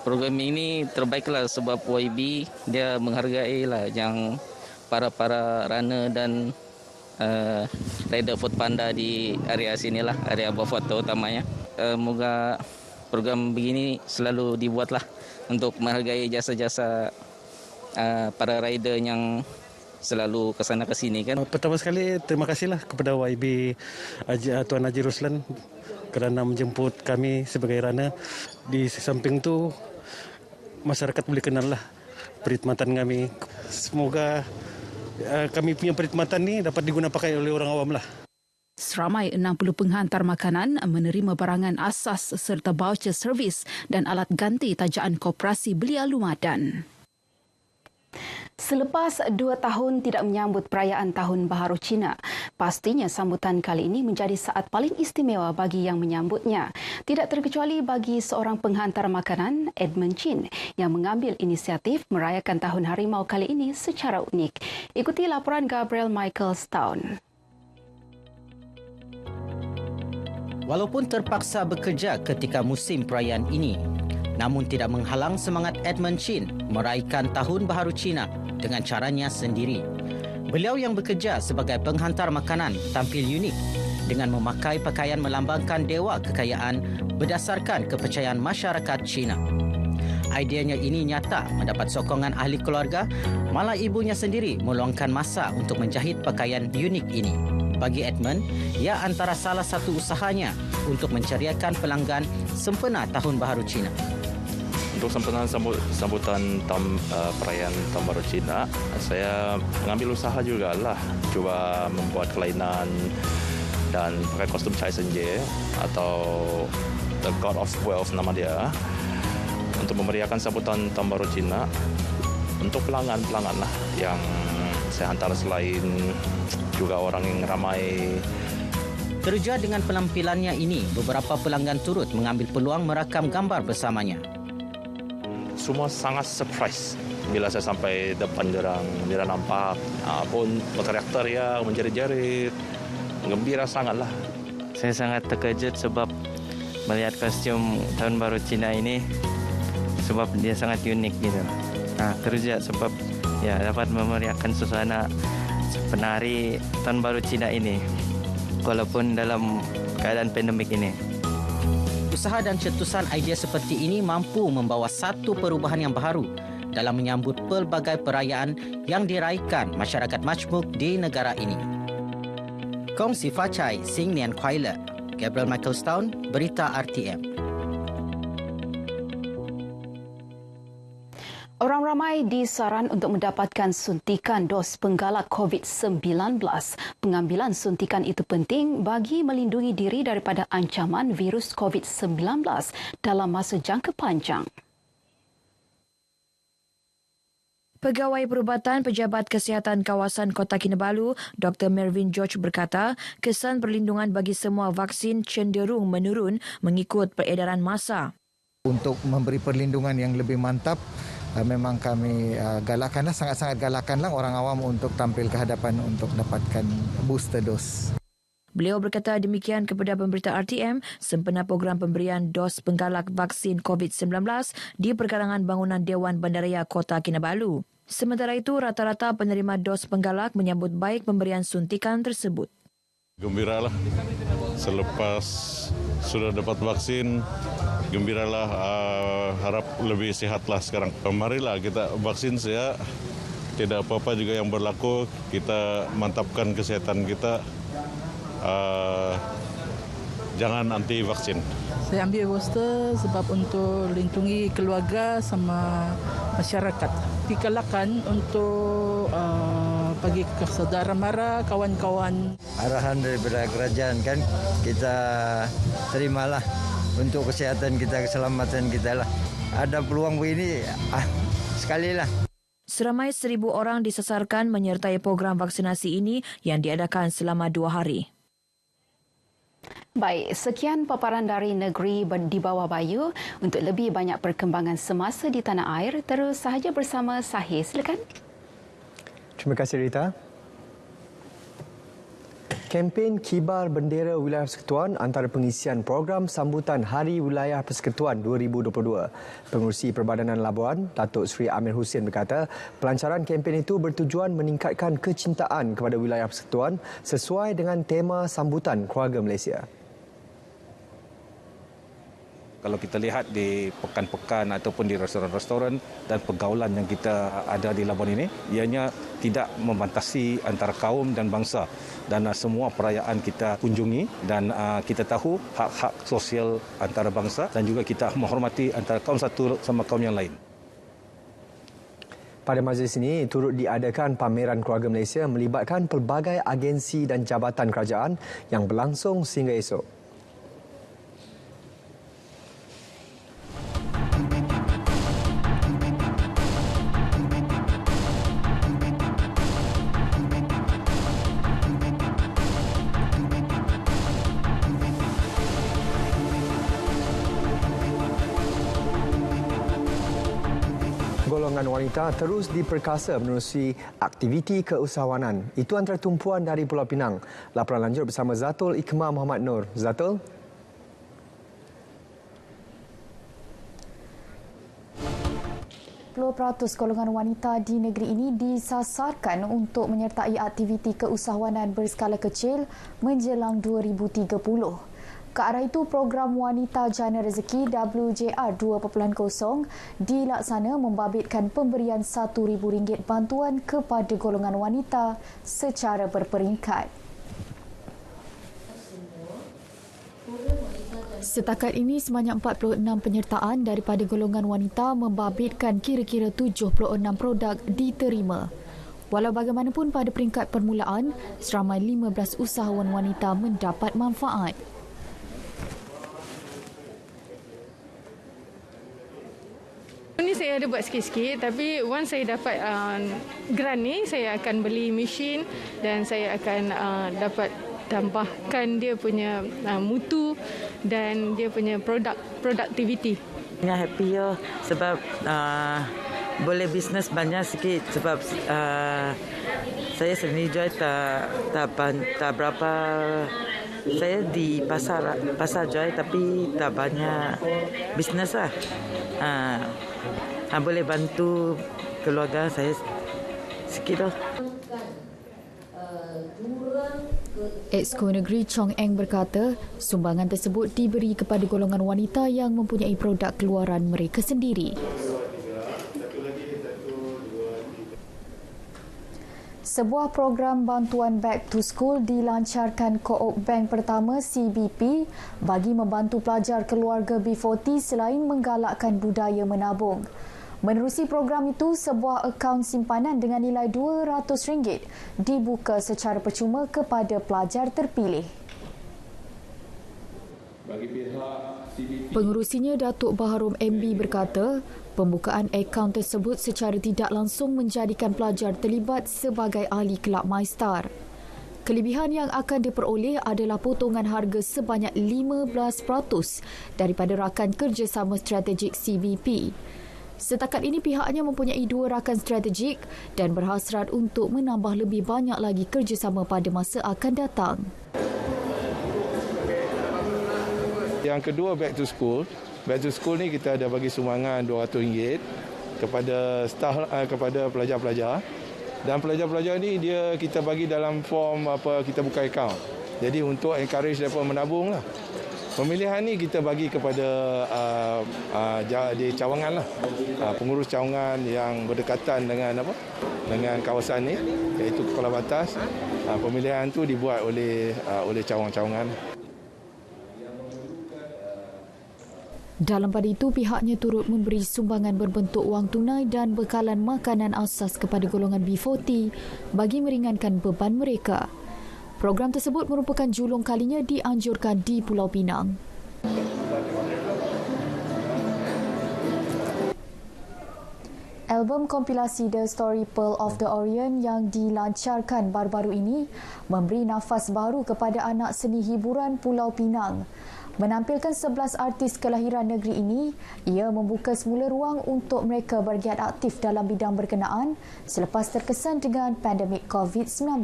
Program ini terbaiklah sebab YB dia menghargai lah yang para runner dan rider Foodpanda di area sinilah, area Beaufort utamanya. Moga program begini selalu dibuatlah untuk menghargai jasa-jasa para rider yang selalu ke sana ke sini kan. Pertama sekali terima kasihlah kepada YB Tuan Haji Ruslan kerana menjemput kami sebagai runner. Di samping itu masyarakat boleh kenallah perkhidmatan kami. Semoga kami punya perkhidmatan ni dapat digunakan pakai oleh orang awam lah. Seramai 60 penghantar makanan menerima barangan asas serta voucher servis dan alat ganti tajaan Koperasi Belia Lumadan. Selepas 2 tahun tidak menyambut perayaan Tahun Baharu Cina, pastinya sambutan kali ini menjadi saat paling istimewa bagi yang menyambutnya. Tidak terkecuali bagi seorang penghantar makanan, Edmund Chin, yang mengambil inisiatif merayakan Tahun Harimau kali ini secara unik. Ikuti laporan Gabriel Michael Stone. Walaupun terpaksa bekerja ketika musim perayaan ini, namun tidak menghalang semangat Edmund Chin meraihkan Tahun Baharu Cina dengan caranya sendiri. Beliau yang bekerja sebagai penghantar makanan tampil unik dengan memakai pakaian melambangkan dewa kekayaan berdasarkan kepercayaan masyarakat Cina. Ideanya ini nyata mendapat sokongan ahli keluarga, malah ibunya sendiri meluangkan masa untuk menjahit pakaian unik ini. Bagi Edmund, ia antara salah satu usahanya untuk menceriakan pelanggan sempena Tahun Baharu Cina. Untuk sempena sambutan perayaan Tahun Baru Cina, saya mengambil usaha jugalah, cuba membuat kelainan dan pakai kostum Cai Senje atau The God of Wealth nama dia, untuk memeriahkan sambutan Tahun Baru Cina untuk pelanggan-pelanggan lah yang saya hantar, selain juga orang yang ramai. Terja dengan penampilannya ini, beberapa pelanggan turut mengambil peluang merakam gambar bersamanya. Semua sangat surprise bila saya sampai depan derang. Dia nampak pun berteriak-teriak, menjerit-jerit, gembira sangatlah. Saya sangat terkejut sebab melihat kostum Tahun Baru Cina ini, sebab dia sangat unik gitu. Terus sebab dapat memeriahkan suasana penari Tahun Baru Cina ini walaupun dalam keadaan pandemik ini. Usaha dan cetusan idea seperti ini mampu membawa satu perubahan yang baru dalam menyambut pelbagai perayaan yang diraihkan masyarakat majmuk di negara ini. Kongsi Facai Sing Nian Kuai Le, Gabriel Michael Stone, Berita RTM. Orang ramai disaran untuk mendapatkan suntikan dos penggalak COVID-19. Pengambilan suntikan itu penting bagi melindungi diri daripada ancaman virus COVID-19 dalam masa jangka panjang. Pegawai Perubatan Pejabat Kesihatan Kawasan Kota Kinabalu, Dr. Mervyn George berkata, kesan perlindungan bagi semua vaksin cenderung menurun mengikut peredaran masa. Untuk memberi perlindungan yang lebih mantap, memang kami galakkanlah, sangat-sangat galakkanlah orang awam untuk tampil ke hadapan untuk dapatkan booster dose. Beliau berkata demikian kepada pemberita RTM sempena program pemberian dos penggalak vaksin COVID-19 di perkarangan bangunan Dewan Bandaraya Kota Kinabalu. Sementara itu, rata-rata penerima dos penggalak menyambut baik pemberian suntikan tersebut. Gembiralah selepas sudah dapat vaksin, gembiralah, harap lebih sihatlah sekarang. Marilah kita vaksin, saya tidak apa-apa juga yang berlaku, kita mantapkan kesehatan kita. Jangan anti vaksin. Saya ambil booster sebab untuk lindungi keluarga sama masyarakat. Digalakkan untuk bagi ke saudara mara, kawan-kawan. Arahan daripada kerajaan kan kita terimalah untuk kesehatan kita, keselamatan kita lah. Ada peluang begini, sekali lah. Seramai 1,000 orang disasarkan menyertai program vaksinasi ini yang diadakan selama 2 hari. Baik, sekian paparan dari Negeri di Bawah Bayu. Untuk lebih banyak perkembangan semasa di tanah air, terus sahaja bersama Sahih. Silakan. Terima kasih, Rita. Kempen Kibar Bendera Wilayah Persekutuan antara pengisian program sambutan Hari Wilayah Persekutuan 2022. Pengerusi Perbadanan Labuan, Datuk Seri Amir Hussein berkata, pelancaran kempen itu bertujuan meningkatkan kecintaan kepada wilayah persekutuan sesuai dengan tema sambutan Keluarga Malaysia. Kalau kita lihat di pekan-pekan ataupun di restoran-restoran dan pergaulan yang kita ada di Labuan ini, ianya tidak membatasi antara kaum dan bangsa. Dan semua perayaan kita kunjungi dan kita tahu hak-hak sosial antara bangsa dan juga kita menghormati antara kaum satu sama kaum yang lain. Pada majlis ini turut diadakan pameran Keluarga Malaysia melibatkan pelbagai agensi dan jabatan kerajaan yang berlangsung sehingga esok. Golongan wanita terus diperkasa menerusi aktiviti keusahawanan. Itu antara tumpuan dari Pulau Pinang. Laporan lanjut bersama Zatul Ikmal Muhammad Nur. Zatul? % golongan wanita di negeri ini disasarkan untuk menyertai aktiviti keusahawanan berskala kecil menjelang 2030. Ke arah itu, program Wanita Jana Rezeki WJR 2.0 dilaksana membabitkan pemberian RM1,000 bantuan kepada golongan wanita secara berperingkat. Setakat ini, sebanyak 46 penyertaan daripada golongan wanita membabitkan kira-kira 76 produk diterima. Walau bagaimanapun, pada peringkat permulaan, seramai 15 usahawan wanita mendapat manfaat. Ini saya ada buat sikit-sikit, tapi once saya dapat grant ni, saya akan beli mesin dan saya akan dapat tambahkan dia punya mutu dan dia punya productivity. Happy ya sebab boleh bisnes banyak sikit sebab saya sendiri jual tak berapa. Saya di pasar jual tapi tak banyak bisnes lah. Boleh bantu keluarga saya sikit lah. Exco Negeri Chong Eng berkata, sumbangan tersebut diberi kepada golongan wanita yang mempunyai produk keluaran mereka sendiri. Sebuah program bantuan Back to School dilancarkan Co-op Bank pertama CBP bagi membantu pelajar keluarga B40 selain menggalakkan budaya menabung. Menerusi program itu, sebuah akaun simpanan dengan nilai RM200 dibuka secara percuma kepada pelajar terpilih. Pengerusinya Datuk Baharum MB berkata, pembukaan akaun tersebut secara tidak langsung menjadikan pelajar terlibat sebagai ahli kelab MyStar. Kelebihan yang akan diperoleh adalah potongan harga sebanyak 15% daripada rakan kerjasama strategik CBP. Setakat ini pihaknya mempunyai 2 rakan strategik dan berhasrat untuk menambah lebih banyak lagi kerjasama pada masa akan datang. Yang kedua, Back to School. Back to School ni kita ada bagi sumbangan RM200 kepada staff, kepada pelajar-pelajar. Dan pelajar-pelajar ni kita bagi dalam form kita buka akaun. Jadi untuk encourage mereka menabung lah. Pemilihan ni kita bagi kepada di cawangan lah. Pengurus cawangan yang berdekatan dengan kawasan ni, iaitu Kepala Batas. Pemilihan tu dibuat oleh cawangan-cawangan. Dalam pada itu, pihaknya turut memberi sumbangan berbentuk wang tunai dan bekalan makanan asas kepada golongan B40 bagi meringankan beban mereka. Program tersebut merupakan julung kalinya dianjurkan di Pulau Pinang. Album kompilasi The Story Pearl of the Orient yang dilancarkan baru-baru ini memberi nafas baru kepada anak seni hiburan Pulau Pinang. Menampilkan 11 artis kelahiran negeri ini, ia membuka semula ruang untuk mereka bergiat aktif dalam bidang berkenaan selepas terkesan dengan pandemik COVID-19.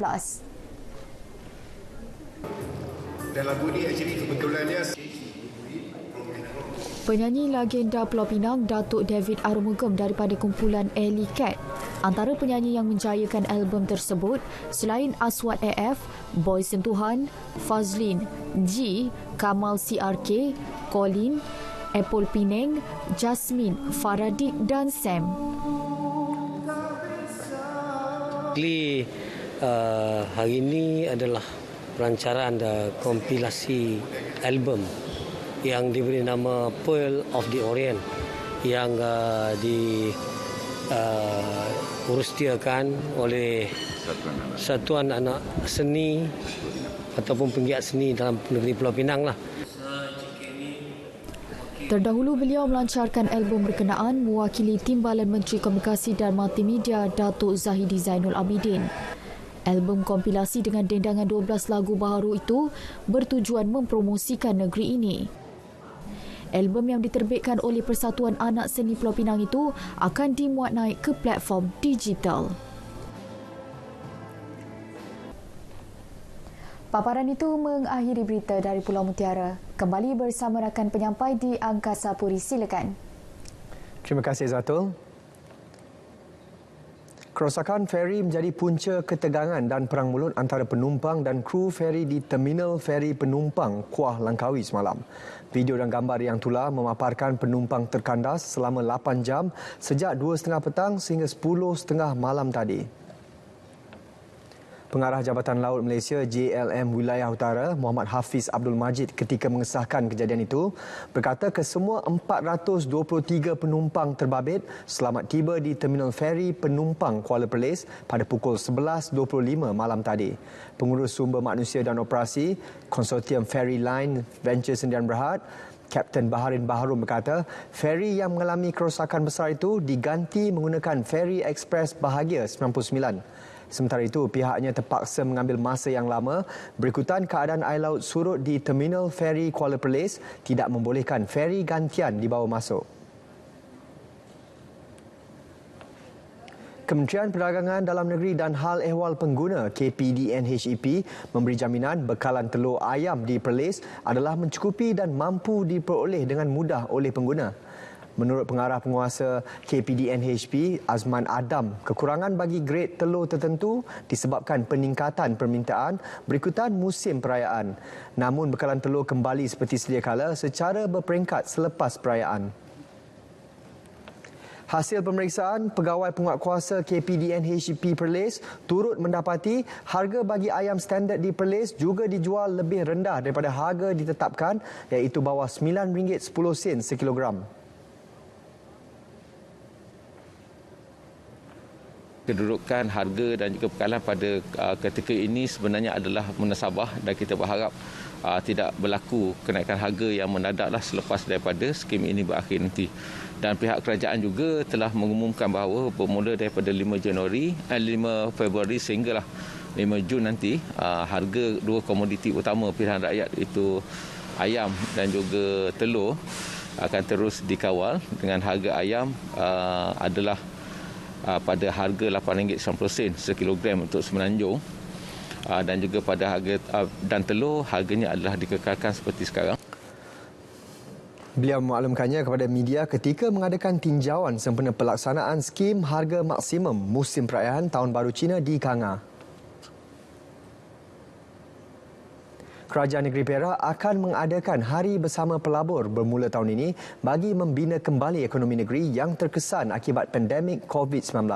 Dan lagu ni actually kebetulannya Penyanyi legenda Pulau Pinang, Datuk David Arumugam daripada kumpulan Alley Cat, antara penyanyi yang menjayakan album tersebut selain Aswad AF, Boy Sentuhan, Fazlin, G, Kamal CRK, Colin, Apple Penang, Jasmine, Faradik dan Sam. Hari ini adalah perancaran kompilasi album yang diberi nama Pearl of the Orient yang diurustiakan oleh Satuan Anak Seni ataupun penggiat seni dalam negeri Pulau Pinang lah. Terdahulu beliau melancarkan album berkenaan mewakili Timbalan Menteri Komunikasi dan Multimedia Datuk Zahidi Zainul Abidin. Album kompilasi dengan dendangan 12 lagu baharu itu bertujuan mempromosikan negeri ini. Album yang diterbitkan oleh Persatuan Anak Seni Pulau Pinang itu akan dimuat naik ke platform digital. Paparan itu mengakhiri berita dari Pulau Mutiara. Kembali bersama rakan penyampai di Angkasa Puri. Silakan. Terima kasih Zatul. Kerosakan feri menjadi punca ketegangan dan perang mulut antara penumpang dan kru feri di Terminal Feri Penumpang Kuah Langkawi semalam. Video dan gambar yang tular memaparkan penumpang terkandas selama 8 jam sejak 2.30 petang sehingga 10.30 malam tadi. Pengarah Jabatan Laut Malaysia JLM Wilayah Utara Muhammad Hafiz Abdul Majid ketika mengesahkan kejadian itu berkata kesemua 423 penumpang terbabit selamat tiba di Terminal Feri Penumpang Kuala Perlis pada pukul 11.25 malam tadi. Pengurus Sumber Manusia dan Operasi Konsortium Ferry Line Venture Sdn Bhd Kapten Baharin Baharum berkata, feri yang mengalami kerosakan besar itu diganti menggunakan Feri Express Bahagia 99. Sementara itu, pihaknya terpaksa mengambil masa yang lama berikutan keadaan air laut surut di Terminal Feri Kuala Perlis tidak membolehkan feri gantian dibawa masuk. Kementerian Perdagangan Dalam Negeri dan Hal Ehwal Pengguna KPDNHEP memberi jaminan bekalan telur ayam di Perlis adalah mencukupi dan mampu diperoleh dengan mudah oleh pengguna. Menurut pengarah penguasa KPDNHP Azman Adam, kekurangan bagi grade telur tertentu disebabkan peningkatan permintaan berikutan musim perayaan. Namun bekalan telur kembali seperti sedia kala secara berperingkat selepas perayaan. Hasil pemeriksaan, pegawai penguatkuasa KPDNHP Perlis turut mendapati harga bagi ayam standard di Perlis juga dijual lebih rendah daripada harga ditetapkan iaitu bawah RM9.10 sekilogram. Kedudukan harga dan juga bekalan pada ketika ini sebenarnya adalah munasabah dan kita berharap tidak berlaku kenaikan harga yang mendadaklah selepas daripada skim ini berakhir nanti. Dan pihak kerajaan juga telah mengumumkan bahawa bermula daripada 5 Februari sehinggalah 5 Jun nanti harga dua komoditi utama pilihan rakyat iaitu ayam dan juga telur akan terus dikawal dengan harga ayam adalah pada harga RM8.90 sekilogram untuk semenanjung dan juga pada harga dan telur harganya adalah dikekalkan seperti sekarang. Beliau memaklumkannya kepada media ketika mengadakan tinjauan sempena pelaksanaan skim harga maksimum musim perayaan Tahun Baru Cina di Kanga. Kerajaan Negeri Perak akan mengadakan Hari Bersama Pelabur bermula tahun ini bagi membina kembali ekonomi negeri yang terkesan akibat pandemik COVID-19.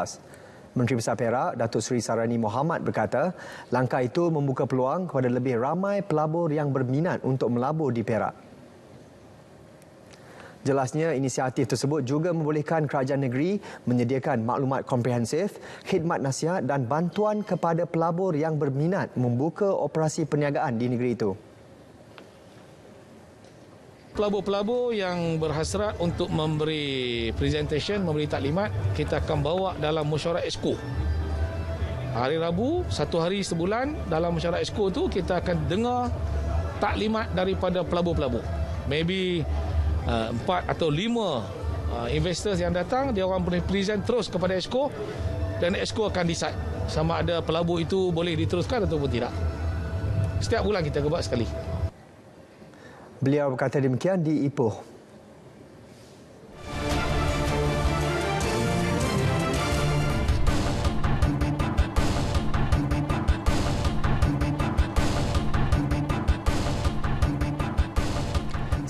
Menteri Besar Perak, Datuk Seri Sarani Mohamad berkata, langkah itu membuka peluang kepada lebih ramai pelabur yang berminat untuk melabur di Perak. Jelasnya, inisiatif tersebut juga membolehkan kerajaan negeri menyediakan maklumat komprehensif, khidmat nasihat dan bantuan kepada pelabur yang berminat membuka operasi perniagaan di negeri itu. Pelabur-pelabur yang berhasrat untuk memberi presentation, memberi taklimat, kita akan bawa dalam mesyuarat Exco. Hari Rabu, satu hari sebulan, dalam mesyuarat Exco tu kita akan dengar taklimat daripada pelabur-pelabur. Maybe 4 atau 5 investors yang datang, dia orang boleh present terus kepada Exco dan Exco akan decide sama ada pelabur itu boleh diteruskan ataupun tidak. Setiap bulan kita buat sekali. Beliau berkata demikian di Ipoh.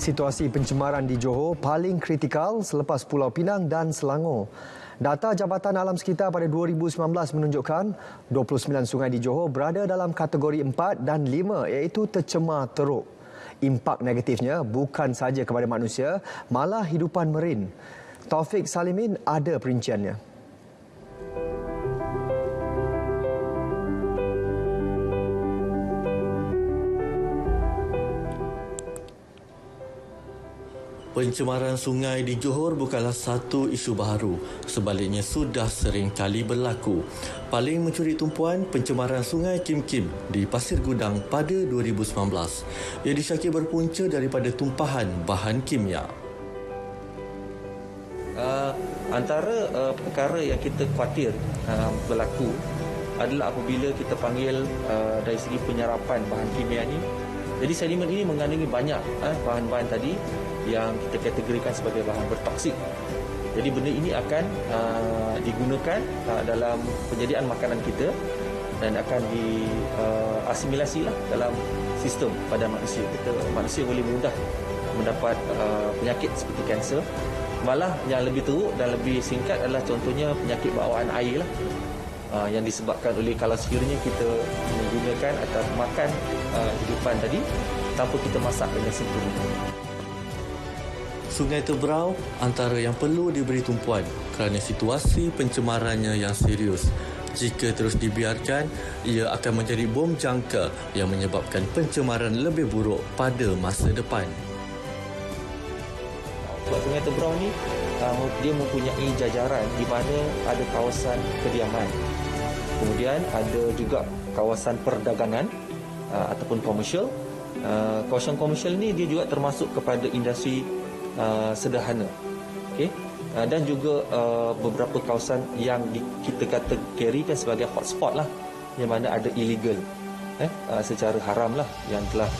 Situasi pencemaran di Johor paling kritikal selepas Pulau Pinang dan Selangor. Data Jabatan Alam Sekitar pada 2019 menunjukkan 29 sungai di Johor berada dalam kategori 4 dan 5 iaitu tercemar teruk. Impak negatifnya bukan sahaja kepada manusia, malah hidupan marin. Taufik Salimin ada perinciannya. Pencemaran sungai di Johor bukanlah satu isu baru. Sebaliknya sudah sering kali berlaku. Paling mencuri tumpuan pencemaran sungai Kim Kim di Pasir Gudang pada 2019. Ia disyaki berpunca daripada tumpahan bahan kimia. Antara perkara yang kita khawatir berlaku adalah apabila kita panggil dari segi penyerapan bahan kimia ni. Jadi sedimen ini mengandungi banyak bahan-bahan tadi yang kita kategorikan sebagai bahan bertoksik. Jadi benda ini akan digunakan dalam penyediaan makanan kita dan akan diasimilasi dalam sistem pada manusia. Manusia boleh mudah mendapat penyakit seperti kanser. Malah yang lebih teruk dan lebih singkat adalah contohnya penyakit bawaan air yang disebabkan oleh kalau sekiranya kita menggunakan atau makan hidupan tadi tanpa kita masak dengan sempurna. Sungai Tebrau antara yang perlu diberi tumpuan kerana situasi pencemarannya yang serius. Jika terus dibiarkan, ia akan menjadi bom jangka yang menyebabkan pencemaran lebih buruk pada masa depan. Sebab Sungai Tebrau ni dia mempunyai jajaran di mana ada kawasan kediaman. Kemudian ada juga kawasan perdagangan ataupun komersial. Kawasan komersial ni dia juga termasuk kepada industri sederhana. Okey. Dan juga beberapa kawasan yang kita kategorikan sebagai hotspot lah, yang mana ada illegal secara haram lah yang telah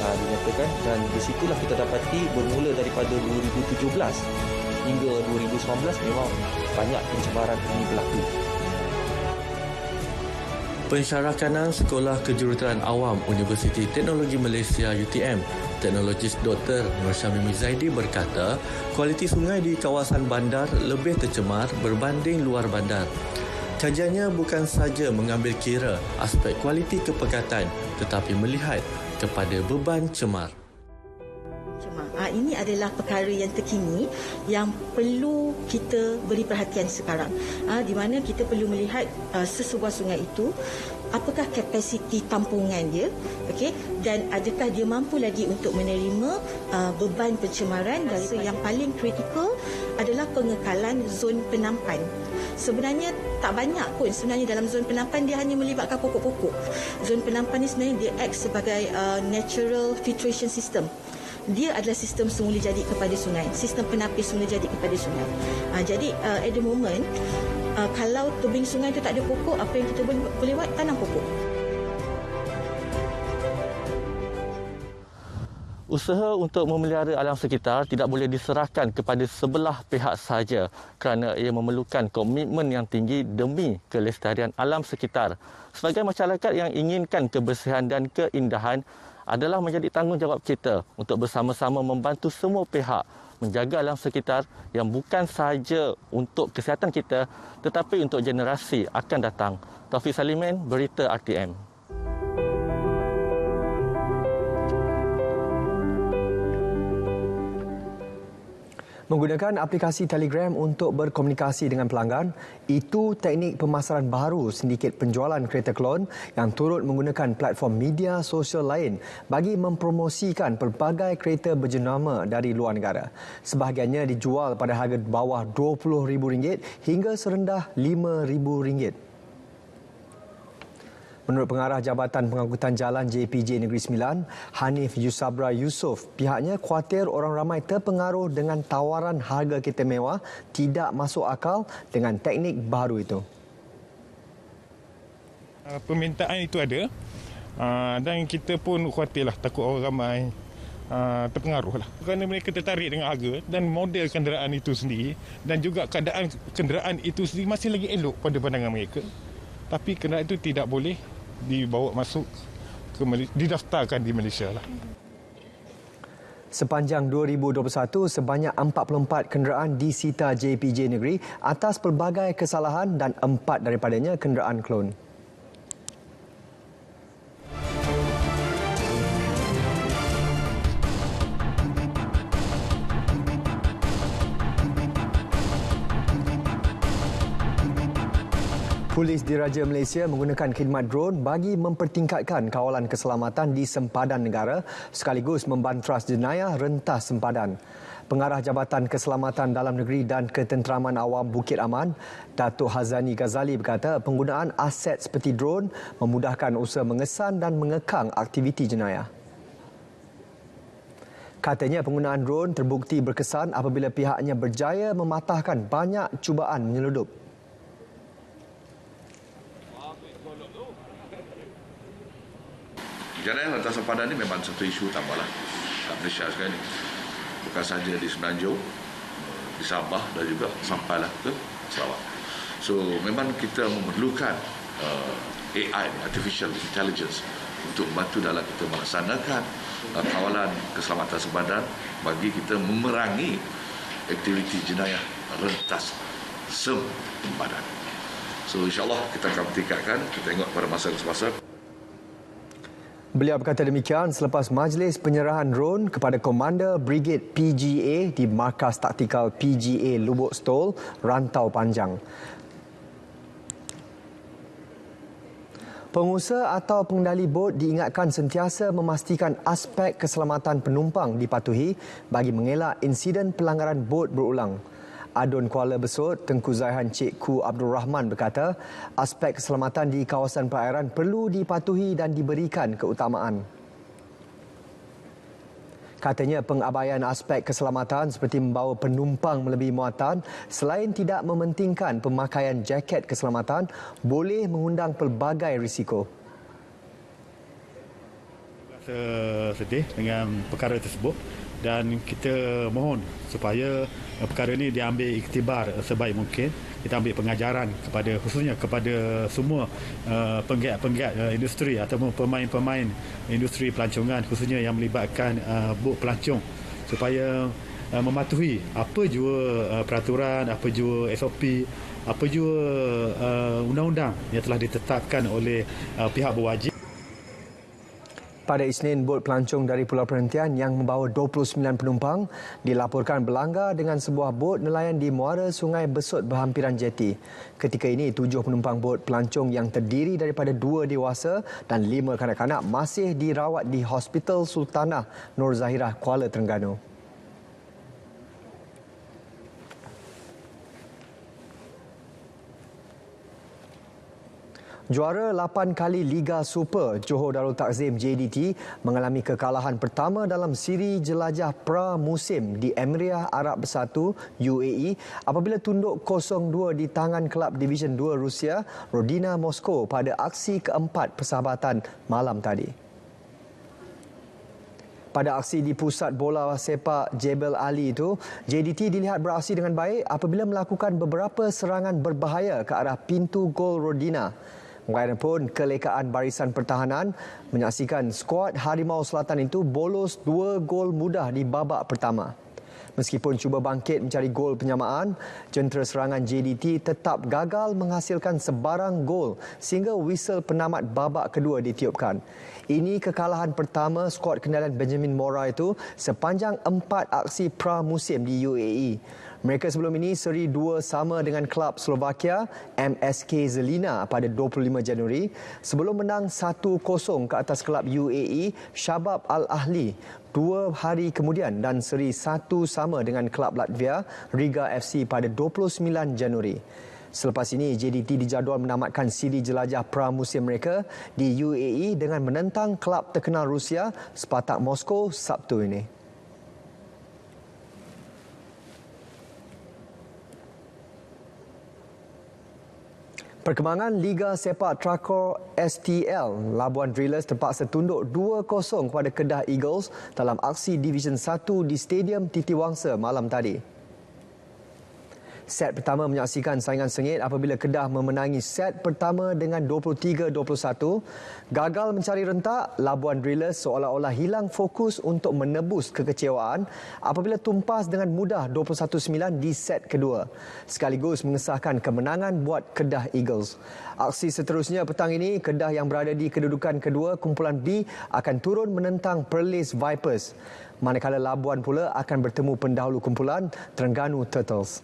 dinyatakan, dan di situlah kita dapati bermula daripada 2017 hingga 2019 memang banyak pencemaran ini berlaku. Pensyarakanan Sekolah Kejuruteraan Awam Universiti Teknologi Malaysia UTM, Teknologis Dr. Nur Syamimi Zaidi berkata, kualiti sungai di kawasan bandar lebih tercemar berbanding luar bandar. Kajiannya bukan saja mengambil kira aspek kualiti kepekatan tetapi melihat kepada beban cemar. Ini adalah perkara yang terkini yang perlu kita beri perhatian sekarang. Di mana kita perlu melihat sesebuah sungai itu, apakah kapasiti tampungan dia, okey, dan adakah dia mampu lagi untuk menerima beban pencemaran. Dan yang paling kritikal adalah pengekalan zon penampan. Sebenarnya tak banyak pun sebenarnya dalam zon penampan, dia hanya melibatkan pokok-pokok. Zon penampan ni sebenarnya dia act sebagai natural filtration system. Dia adalah sistem semula jadi kepada sungai, sistem penapis semula jadi kepada sungai. Jadi at the moment, kalau tebing sungai itu tak ada pokok, apa yang kita boleh buat? Tanam pokok. Usaha untuk memelihara alam sekitar tidak boleh diserahkan kepada sebelah pihak sahaja kerana ia memerlukan komitmen yang tinggi demi kelestarian alam sekitar. Sebagai masyarakat yang inginkan kebersihan dan keindahan, adalah menjadi tanggungjawab kita untuk bersama-sama membantu semua pihak menjaga alam sekitar yang bukan sahaja untuk kesihatan kita tetapi untuk generasi akan datang. Taufik Salimin, Berita RTM. Menggunakan aplikasi Telegram untuk berkomunikasi dengan pelanggan, itu teknik pemasaran baru sindiket penjualan kereta klon yang turut menggunakan platform media sosial lain bagi mempromosikan pelbagai kereta berjenama dari luar negara. Sebahagiannya dijual pada harga bawah RM20,000 hingga serendah RM5,000. Menurut Pengarah Jabatan Pengangkutan Jalan JPJ Negeri Sembilan, Hanif Yusabra Yusof, pihaknya khuatir orang ramai terpengaruh dengan tawaran harga kereta mewah tidak masuk akal dengan teknik baru itu. Permintaan itu ada dan kita pun khuatirlah takut orang ramai terpengaruh lah. Kerana mereka tertarik dengan harga dan model kenderaan itu sendiri dan juga keadaan kenderaan itu sendiri masih lagi elok pada pandangan mereka. Tapi kenderaan itu tidak boleh dibawa masuk didaftarkan di Malaysia lah. Sepanjang 2021, sebanyak 44 kenderaan disita JPJ Negeri atas pelbagai kesalahan dan 4 daripadanya kenderaan klon. Polis Diraja Malaysia menggunakan khidmat drone bagi mempertingkatkan kawalan keselamatan di sempadan negara sekaligus membantras jenayah rentas sempadan. Pengarah Jabatan Keselamatan Dalam Negeri dan Ketenteraman Awam Bukit Aman, Datuk Hazani Ghazali berkata penggunaan aset seperti drone memudahkan usaha mengesan dan mengekang aktiviti jenayah. Katanya penggunaan drone terbukti berkesan apabila pihaknya berjaya mematahkan banyak cubaan menyeludup. Jenayah rentas sempadan ini memang satu isu utamalah kat Malaysia sekarang ini. Bukan saja di Semenanjung, di Sabah dan juga sampailah ke Sarawak. So memang kita memerlukan AI, Artificial Intelligence, untuk membantu dalam kita melaksanakan kawalan keselamatan sempadan bagi kita memerangi aktiviti jenayah rentas sempadan. So insyaAllah kita akan tingkatkan, kita tengok pada masa ke semasa. Beliau berkata demikian selepas majlis penyerahan drone kepada Komander Brigade PGA di Markas Taktikal PGA Lubuk Stol, Rantau Panjang. Pengusaha atau pengendali bot diingatkan sentiasa memastikan aspek keselamatan penumpang dipatuhi bagi mengelak insiden pelanggaran bot berulang. Adun Kuala Besut, Tengku Zaihan Cik Ku Abdul Rahman berkata, aspek keselamatan di kawasan perairan perlu dipatuhi dan diberikan keutamaan. Katanya pengabaian aspek keselamatan seperti membawa penumpang melebihi muatan selain tidak mementingkan pemakaian jaket keselamatan boleh mengundang pelbagai risiko. Sedih dengan perkara tersebut dan kita mohon supaya perkara ini diambil iktibar sebaik mungkin. Kita ambil pengajaran khususnya kepada semua penggiat-penggiat industri ataupun pemain-pemain industri pelancongan khususnya yang melibatkan bot pelancong supaya mematuhi apa jua peraturan, apa jua SOP, apa jua undang-undang yang telah ditetapkan oleh pihak berwajib. Pada Isnin, bot pelancong dari Pulau Perhentian yang membawa 29 penumpang dilaporkan berlanggar dengan sebuah bot nelayan di muara Sungai Besut berhampiran jeti. Ketika ini, 7 penumpang bot pelancong yang terdiri daripada 2 dewasa dan 5 kanak-kanak masih dirawat di Hospital Sultanah Nur Zahirah, Kuala Terengganu. Juara 8 kali Liga Super Johor Darul Takzim JDT mengalami kekalahan pertama dalam siri jelajah pra-musim di Emirat Arab Bersatu UAE apabila tunduk 0-2 di tangan kelab Division 2 Rusia Rodina Moskow pada aksi keempat persahabatan malam tadi. Pada aksi di pusat bola sepak Jebel Ali itu, JDT dilihat beraksi dengan baik apabila melakukan beberapa serangan berbahaya ke arah pintu gol Rodina. Bagaimanapun, kelekaan barisan pertahanan menyaksikan skuad Harimau Selatan itu bolos 2 gol mudah di babak pertama. Meskipun cuba bangkit mencari gol penyamaan, jentera serangan JDT tetap gagal menghasilkan sebarang gol sehingga whistle penamat babak kedua ditiupkan. Ini kekalahan pertama skuad kendalian Benjamin Mora itu sepanjang 4 aksi pra-musim di UAE. Mereka sebelum ini seri 2 sama dengan kelab Slovakia MSK Zelina pada 25 Januari sebelum menang 1-0 ke atas kelab UAE Shabab Al-Ahli 2 hari kemudian dan seri 1 sama dengan kelab Latvia Riga FC pada 29 Januari. Selepas ini, JDT dijadual menamatkan siri jelajah pra-musim mereka di UAE dengan menentang kelab terkenal Rusia Spartak Moskow Sabtu ini. Perkembangan Liga Sepak Takraw STL, Labuan Drillers terpaksa tunduk 2-0 kepada Kedah Eagles dalam aksi Division 1 di Stadium Titiwangsa malam tadi. Set pertama menyaksikan saingan sengit apabila Kedah memenangi set pertama dengan 23-21. Gagal mencari rentak, Labuan Drillers seolah-olah hilang fokus untuk menebus kekecewaan apabila tumpas dengan mudah 21-9 di set kedua. Sekaligus mengesahkan kemenangan buat Kedah Eagles. Aksi seterusnya petang ini, Kedah yang berada di kedudukan kedua kumpulan B akan turun menentang Perlis Vipers. Manakala Labuan pula akan bertemu pendahulu kumpulan Terengganu Turtles.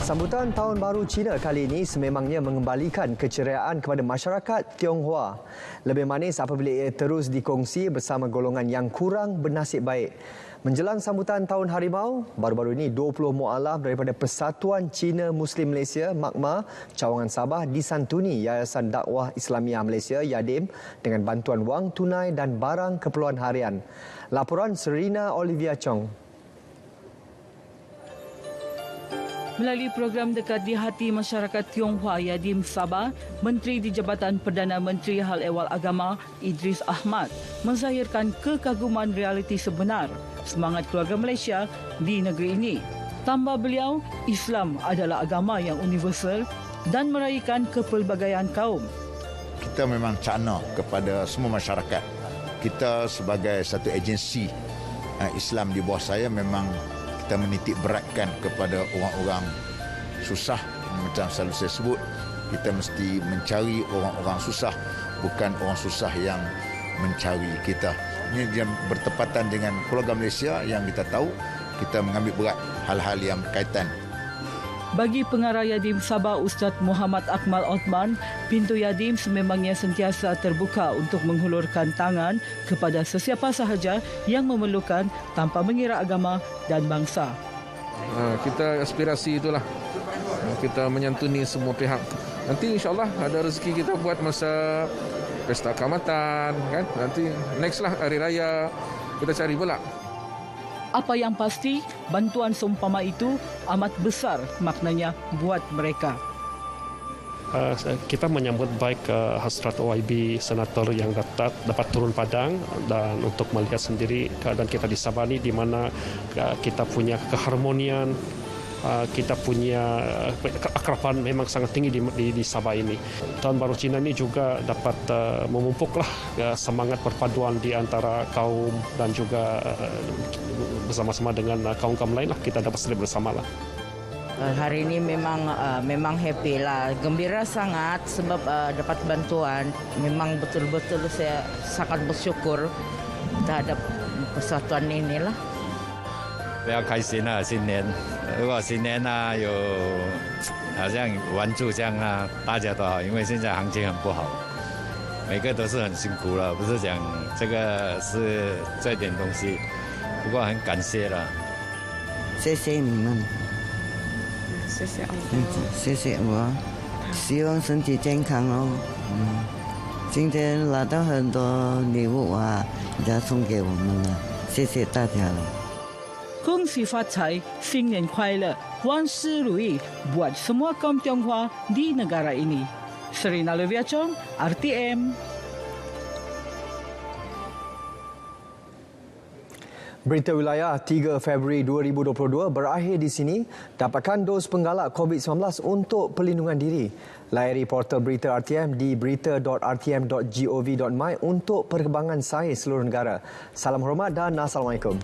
Sambutan Tahun Baru Cina kali ini sememangnya mengembalikan keceriaan kepada masyarakat Tionghoa. Lebih manis apabila ia terus dikongsi bersama golongan yang kurang bernasib baik. Menjelang sambutan Tahun Harimau, baru-baru ini 20 mu'alaf daripada Persatuan Cina Muslim Malaysia, MAKMA, Cawangan Sabah disantuni Yayasan Dakwah Islamiah Malaysia, YADIM, dengan bantuan wang tunai dan barang keperluan harian. Laporan Serina Olivia Chong. Melalui program dekat di hati masyarakat Tionghoa Yadim Sabah, Menteri di Jabatan Perdana Menteri Hal Ehwal Agama Idris Ahmad menzahirkan kekaguman realiti sebenar semangat keluarga Malaysia di negeri ini. Tambah beliau, Islam adalah agama yang universal dan meraihkan kepelbagaian kaum. Kita memang cana kepada semua masyarakat. Kita sebagai satu agensi Islam di bawah saya memang kita menitik beratkan kepada orang-orang susah. Macam selalu saya sebut, kita mesti mencari orang-orang susah, bukan orang susah yang mencari kita. Ini dia bertepatan dengan keluarga Malaysia yang kita tahu kita mengambil berat hal-hal yang berkaitan. Bagi pengarah Yadim Sabah Ustaz Muhammad Akmal Othman, pintu Yadim sememangnya sentiasa terbuka untuk menghulurkan tangan kepada sesiapa sahaja yang memerlukan tanpa mengira agama dan bangsa. Kita aspirasi itulah. Kita menyantuni semua pihak. Nanti insyaAllah ada rezeki kita buat masa pesta keamatan, kan? Nanti next lah hari raya kita cari pula. Apa yang pasti, bantuan seumpama itu amat besar maknanya buat mereka. Kita menyambut baik hasrat OIB senator yang dapat turun padang dan untuk melihat sendiri keadaan kita di Sabah ini, di mana kita punya keharmonian, kita punya keakraban memang sangat tinggi di Sabah ini. Tahun Baru Cina ini juga dapat memupuklah semangat perpaduan di antara kaum dan juga bersama-sama dengan kaum-kaum lain lah, kita dapat celebrate bersama lah. Hari ini memang happy lah, gembira sangat sebab dapat bantuan. Memang betul-betul saya sangat bersyukur terhadap persatuan inilah. 比较开心啊！新年，如果新年啊有好像援助这样啊，大家都好，因为现在行情很不好，每个都是很辛苦了，不是讲这个是这点东西，不过很感谢了。谢谢你们，谢谢谢谢我，希望身体健康哦。今天拿到很多礼物啊，人家送给我们了，谢谢大家了。 恭喜发财，新年快乐，万事如意 buat semua kaum Tionghoa di negara ini. Serina Olivia Chong, RTM. Berita wilayah 3 Februari 2022 berakhir di sini. Dapatkan dos penggalak COVID-19 untuk perlindungan diri. Layari portal berita RTM di berita.rtm.gov.my untuk perkembangan sahih seluruh negara. Salam hormat dan Assalamualaikum.